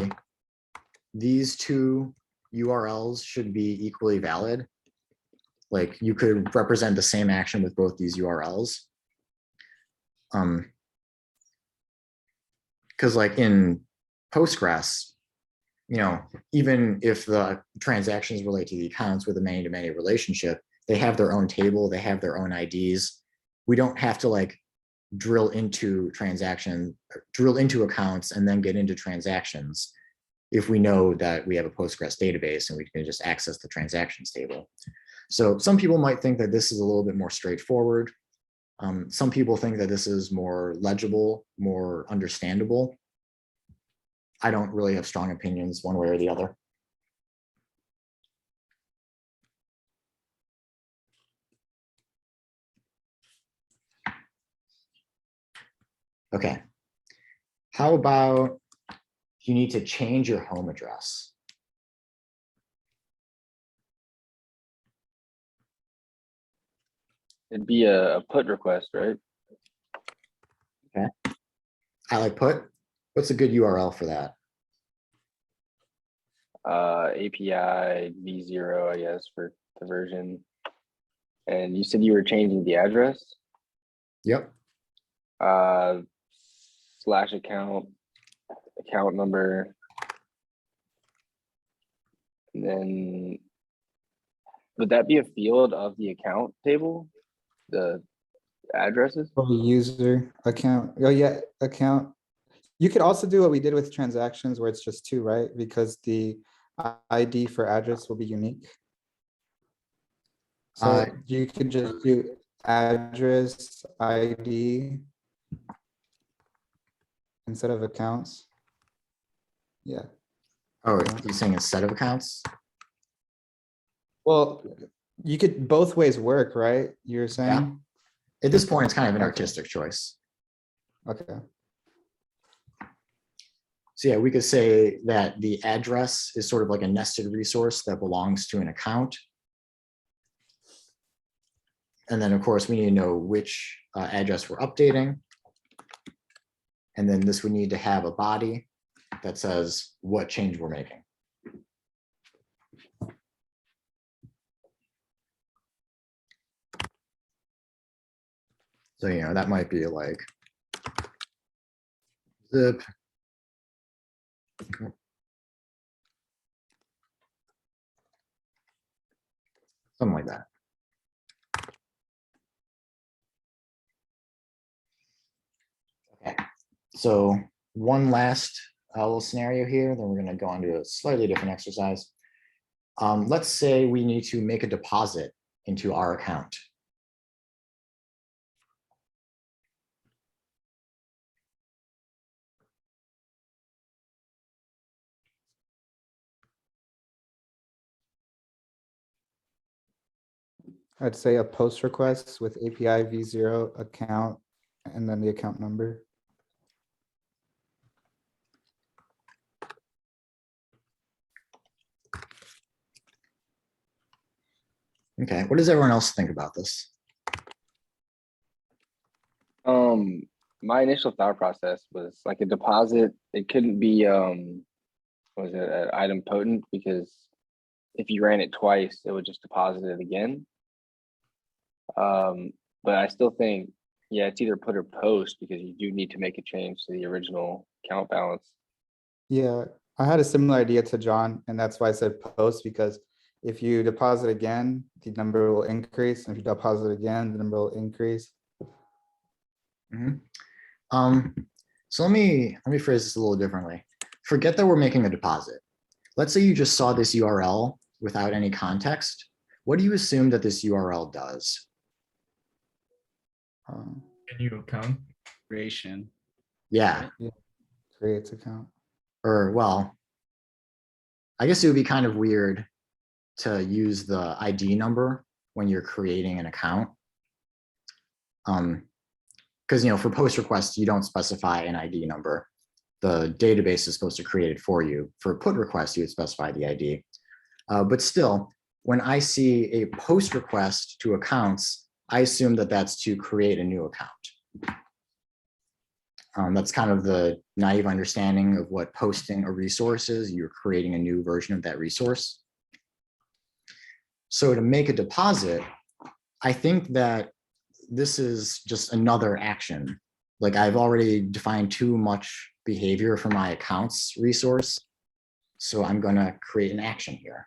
these two URLs should be equally valid. Like you could represent the same action with both these URLs. because like in Postgres, you know, even if the transactions relate to the accounts with a many-to-many relationship, they have their own table, they have their own IDs. We don't have to like drill into accounts and then get into transactions if we know that we have a Postgres database and we can just access the transactions table. So some people might think that this is a little bit more straightforward. Some people think that this is more legible, more understandable. I don't really have strong opinions one way or the other. Okay. How about you need to change your home address? It'd be a put request, right? Okay. I like put. What's a good URL for that? API v0, I guess, for the version. And you said you were changing the address? Yep. Slash account number. And then would that be a field of the account table? The addresses? Or user account. Oh yeah, account. You could also do what we did with transactions where it's just two, right? Because the ID for address will be unique. So you could just do address ID instead of accounts. Yeah. Oh, you're saying a set of accounts? Well, you could both ways work, right? You're saying? At this point, it's kind of an artistic choice. Okay. So yeah, we could say that the address is sort of like a nested resource that belongs to an account. And then of course we need to know which address we're updating. And then this would need to have a body that says what change we're making. So, you know, that might be like zip. Something like that. Okay, so one last little scenario here, then we're going to go on to a slightly different exercise. Let's say we need to make a deposit into our account. I'd say a post request with API v0 account and then the account number. Okay, what does everyone else think about this? My initial thought process was like a deposit. It couldn't be was it an itempotent, because if you ran it twice, it would just deposit it again. But I still think, yeah, it's either put or post, because you do need to make a change to the original count balance. Yeah, I had a similar idea to John, and that's why I said post, because if you deposit again, the number will increase. And if you deposit again, the number will increase. Mm-hmm. So let me phrase this a little differently. Forget that we're making a deposit. Let's say you just saw this URL without any context. What do you assume that this URL does? Can you account? Creation. Yeah. Creates account. Or well, I guess it would be kind of weird to use the ID number when you're creating an account. Because, you know, for post requests, you don't specify an ID number. The database is supposed to create it for you. For put requests, you would specify the ID. But still, when I see a post request to accounts, I assume that that's to create a new account. That's kind of the naive understanding of what posting a resource is. You're creating a new version of that resource. So to make a deposit, I think that this is just another action. like I've already defined too much behavior for my accounts resource. So I'm going to create an action here.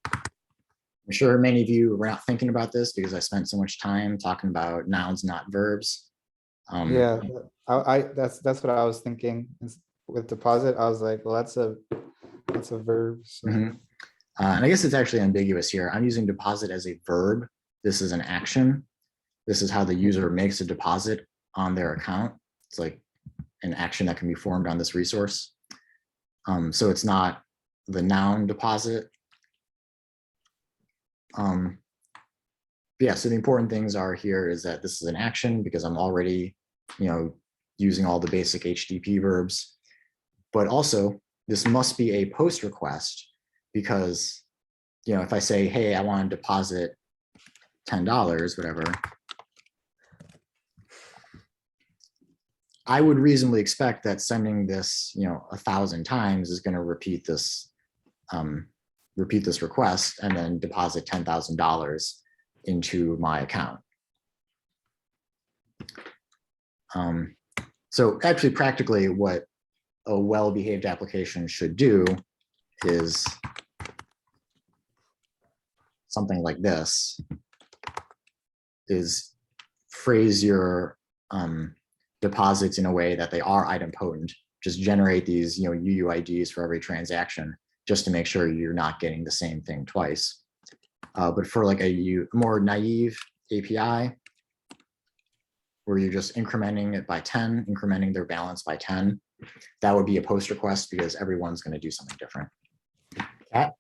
I'm sure many of you were not thinking about this because I spent so much time talking about nouns, not verbs. Yeah, that's what I was thinking with deposit. I was like, well, that's a verb. So. And I guess it's actually ambiguous here. I'm using deposit as a verb. This is an action. This is how the user makes a deposit on their account. It's like an action that can be formed on this resource. So it's not the noun deposit. Yeah, so the important things are here is that this is an action because I'm already, using all the basic HTTP verbs, but also this must be a post request because, if I say, hey, I want to deposit $10, whatever, I would reasonably expect that sending this, 1,000 times is going to repeat this request and then deposit $10,000 into my account. So actually, practically, what a well-behaved application should do is something like this: is phrase your deposits in a way that they are idempotent. Just generate these, UUIDs for every transaction, just to make sure you're not getting the same thing twice. But for like a more naive API, where you're just incrementing it by 10, incrementing their balance by 10, that would be a post request because everyone's going to do something different. Cat?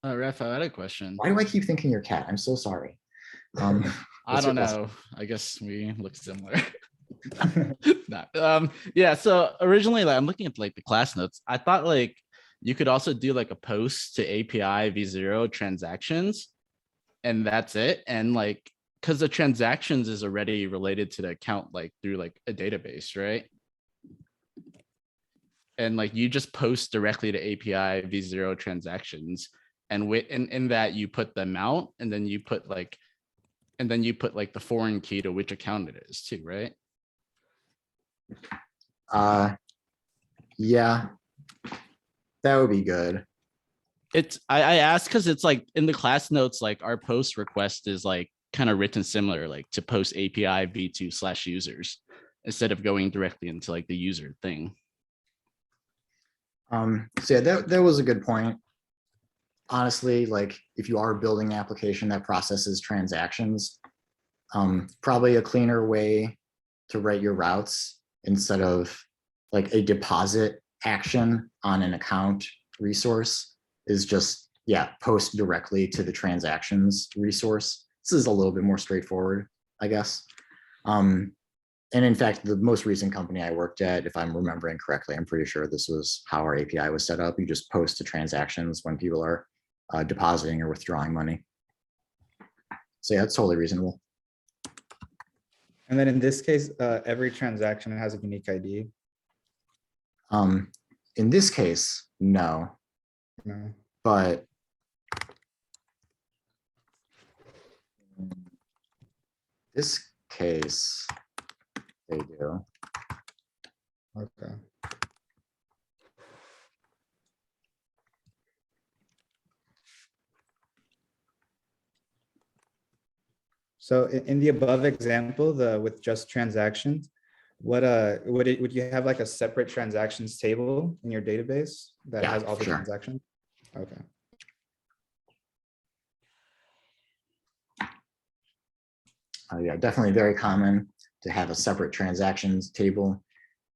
Ref, I had a question. Why do I keep thinking you're Cat? I'm so sorry. I don't know. I guess we look similar. Yeah, so originally, like, I'm looking at like the class notes. I thought like you could also do like a post to API v0 transactions, and that's it. And like, because the transactions is already related to the account, like through like a database, right? And like you just post directly to API v0 transactions, and in that you put the amount, and then you put like the foreign key to which account it is too, right? Yeah, that would be good. I asked because it's like in the class notes, like our post request is like kind of written similar, like to post API v2/users instead of going directly into like the user thing. So yeah, that was a good point. Honestly, like if you are building an application that processes transactions, probably a cleaner way to write your routes instead of like a deposit action on an account resource is just, post directly to the transactions resource. This is a little bit more straightforward, I guess. And in fact, the most recent company I worked at, if I'm remembering correctly, I'm pretty sure this was how our API was set up. You just post to transactions when people are depositing or withdrawing money. So yeah, it's totally reasonable. And then in this case, every transaction has a unique ID. In this case, no. No. But in this case, they do. Okay. So in the above example, with just transactions, would you have like a separate transactions table in your database that has all the transactions? Okay. Yeah, definitely very common to have a separate transactions table,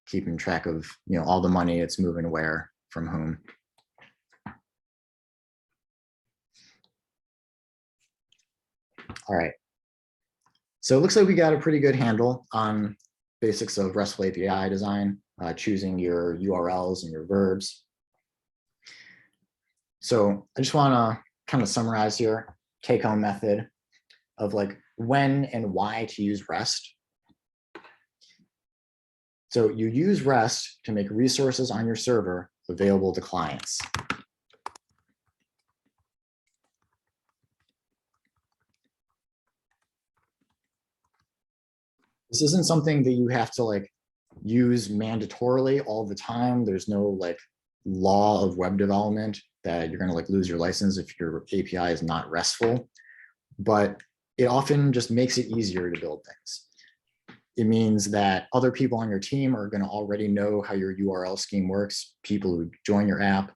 keeping track of all the money it's moving where from whom. All right. So it looks like we got a pretty good handle on basics of RESTful API design, choosing your URLs and your verbs. So I just want to kind of summarize here, take-home method of like when and why to use REST. So you use REST to make resources on your server available to clients. This isn't something that you have to like use mandatorily all the time. There's no like law of web development that you're going to like lose your license if your API is not RESTful, but it often just makes it easier to build things. It means that other people on your team are going to already know how your URL scheme works, people who join your app,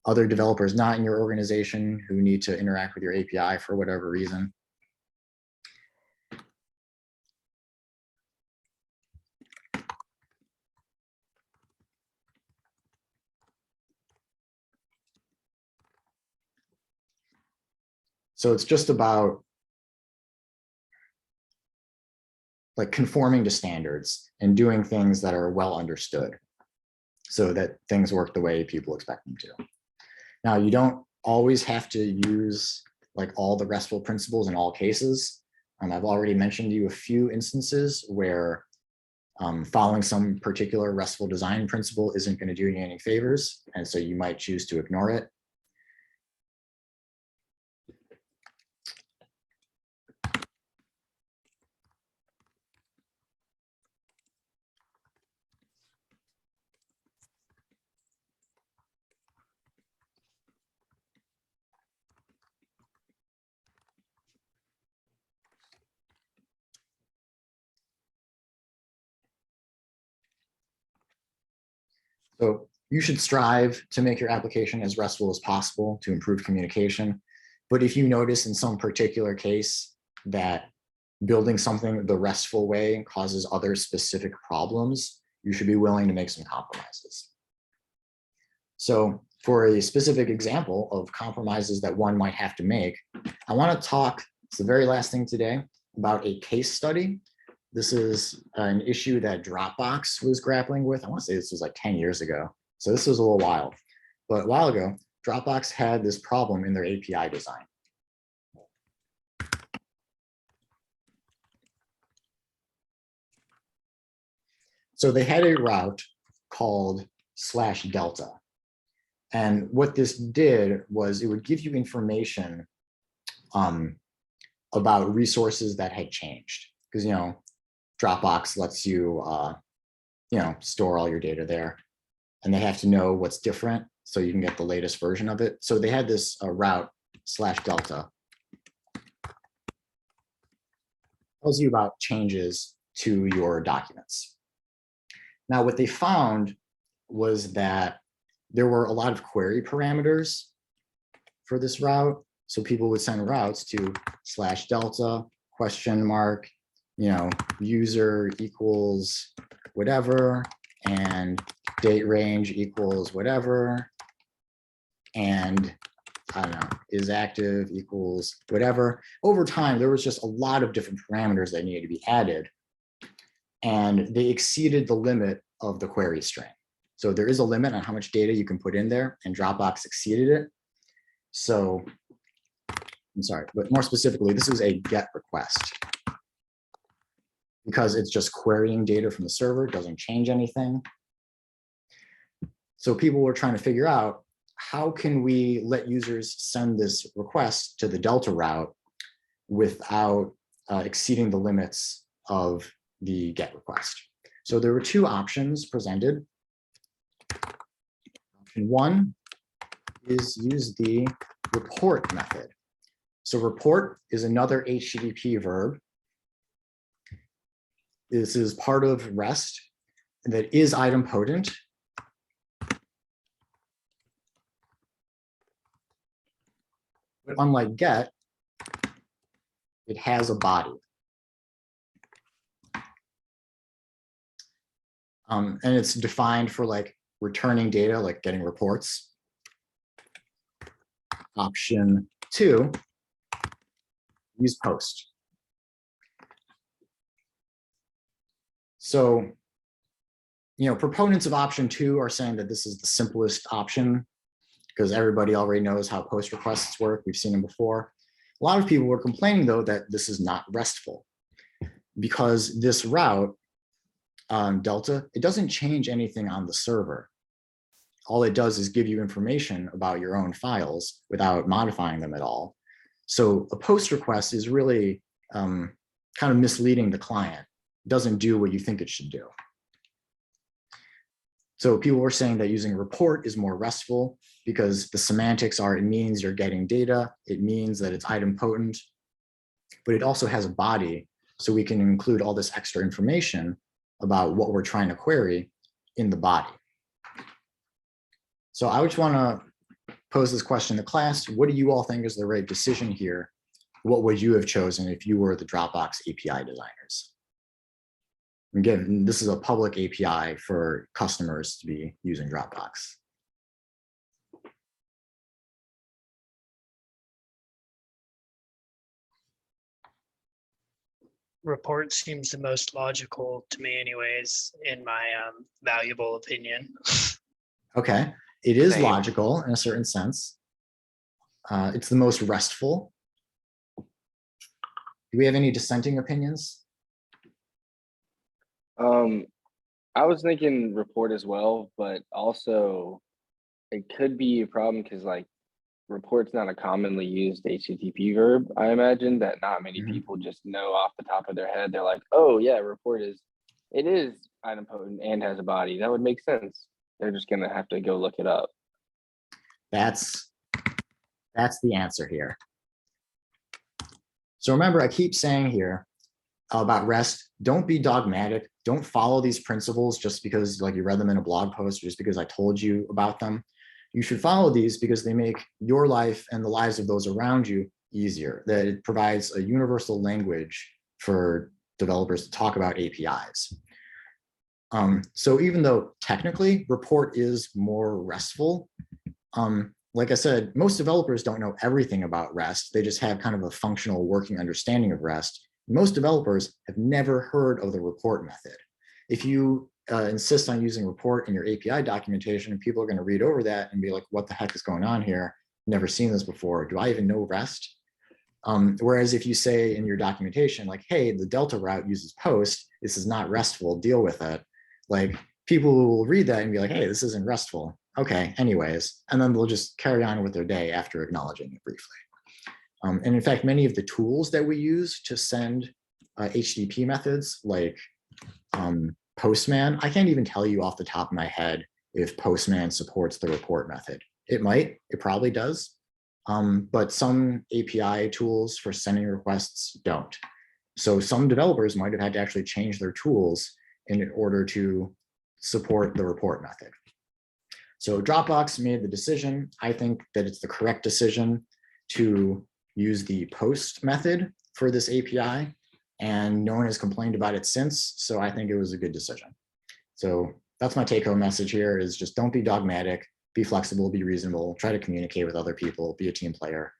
other developers not in your organization who need to interact with your API for whatever reason. So it's just about like conforming to standards and doing things that are well understood so that things work the way people expect them to. Now, you don't always have to use like all the RESTful principles in all cases. I've already mentioned to you a few instances where following some particular RESTful design principle isn't going to do you any favors, and so you might choose to ignore it. So you should strive to make your application as RESTful as possible to improve communication. But if you notice in some particular case that building something the RESTful way causes other specific problems, you should be willing to make some compromises. So for a specific example of compromises that one might have to make, I want to talk, it's the very last thing today, about a case study. This is an issue that Dropbox was grappling with. I want to say this was like 10 years ago. So this was a little while. But a while ago, Dropbox had this problem in their API design. So they had a route called /delta. And what this did was it would give you information about resources that had changed. Because, you know, Dropbox lets you, store all your data there, and they have to know what's different so you can get the latest version of it. So they had this route /delta. Tells you about changes to your documents. Now, what they found was that there were a lot of query parameters for this route. So people would send routes to /delta, ? User equals whatever, and date range equals whatever, and I don't know, is active equals whatever. Over time, there was just a lot of different parameters that needed to be added, and they exceeded the limit of the query string. So there is a limit on how much data you can put in there, and Dropbox exceeded it. So I'm sorry, but more specifically, this is a GET request, because it's just querying data from the server, doesn't change anything. So people were trying to figure out, how can we let users send this request to the Delta route without exceeding the limits of the GET request? So there were two options presented. Option one is use the report method. So report is another HTTP verb. This is part of REST that is idempotent. But unlike GET, it has a body. And it's defined for like returning data, like getting reports. Option two, use post. So, proponents of option two are saying that this is the simplest option because everybody already knows how post requests work. We've seen them before. A lot of people were complaining, though, that this is not RESTful because this route on Delta, it doesn't change anything on the server. All it does is give you information about your own files without modifying them at all. So a post request is really kind of misleading the client doesn't do what you think it should do. So people were saying that using report is more RESTful because the semantics are, it means you're getting data, it means that it's idempotent, but it also has a body, so we can include all this extra information about what we're trying to query in the body. So I just want to pose this question to class. What do you all think is the right decision here? What would you have chosen if you were the Dropbox API designers? Again, this is a public API for customers to be using Dropbox. Report seems the most logical to me anyways, in my valuable opinion. Okay, it is Same. logical in a certain sense. It's the most RESTful. Do we have any dissenting opinions? I was thinking report as well, but also it could be a problem because like report's not a commonly used HTTP verb. I imagine that not many people just know off the top of their head. They're like, oh yeah, report is idempotent and has a body. That would make sense. They're just gonna have to go look it up. That's the answer here. So remember, I keep saying here about REST, don't be dogmatic. Don't follow these principles just because like you read them in a blog post, or just because I told you about them. You should follow these because they make your life and the lives of those around you easier, that it provides a universal language for developers to talk about APIs. So even though technically report is more RESTful, like I said, most developers don't know everything about REST. They just have kind of a functional working understanding of REST. Most developers have never heard of the report method. If you insist on using report in your API documentation, people are going to read over that and be like, what the heck is going on here? Never seen this before. Do I even know REST? Whereas if you say in your documentation, like, hey, the Delta route uses post, this is not RESTful, deal with it. Like people will read that and be like, hey, this isn't RESTful. Okay, anyways, and then they'll just carry on with their day after acknowledging it briefly. And in fact, many of the tools that we use to send HTTP methods like Postman, I can't even tell you off the top of my head if Postman supports the report method. It might, it probably does, but some API tools for sending requests don't. So some developers might have had to actually change their tools in order to support the report method. So Dropbox made the decision. I think that it's the correct decision to use the post method for this API, and no one has complained about it since. So I think it was a good decision. So that's my take home message here, is just don't be dogmatic, be flexible, be reasonable, try to communicate with other people, be a team player.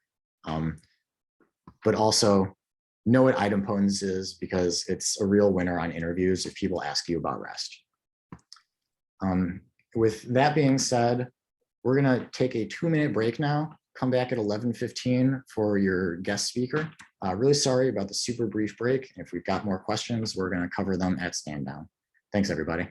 But also know what idempotence is, because it's a real winner on interviews if people ask you about REST. With that being said, we're gonna take a 2-minute break now, come back at 11:15 for your guest speaker. Really sorry about the super brief break. If we've got more questions, we're gonna cover them at stand down. Thanks, everybody.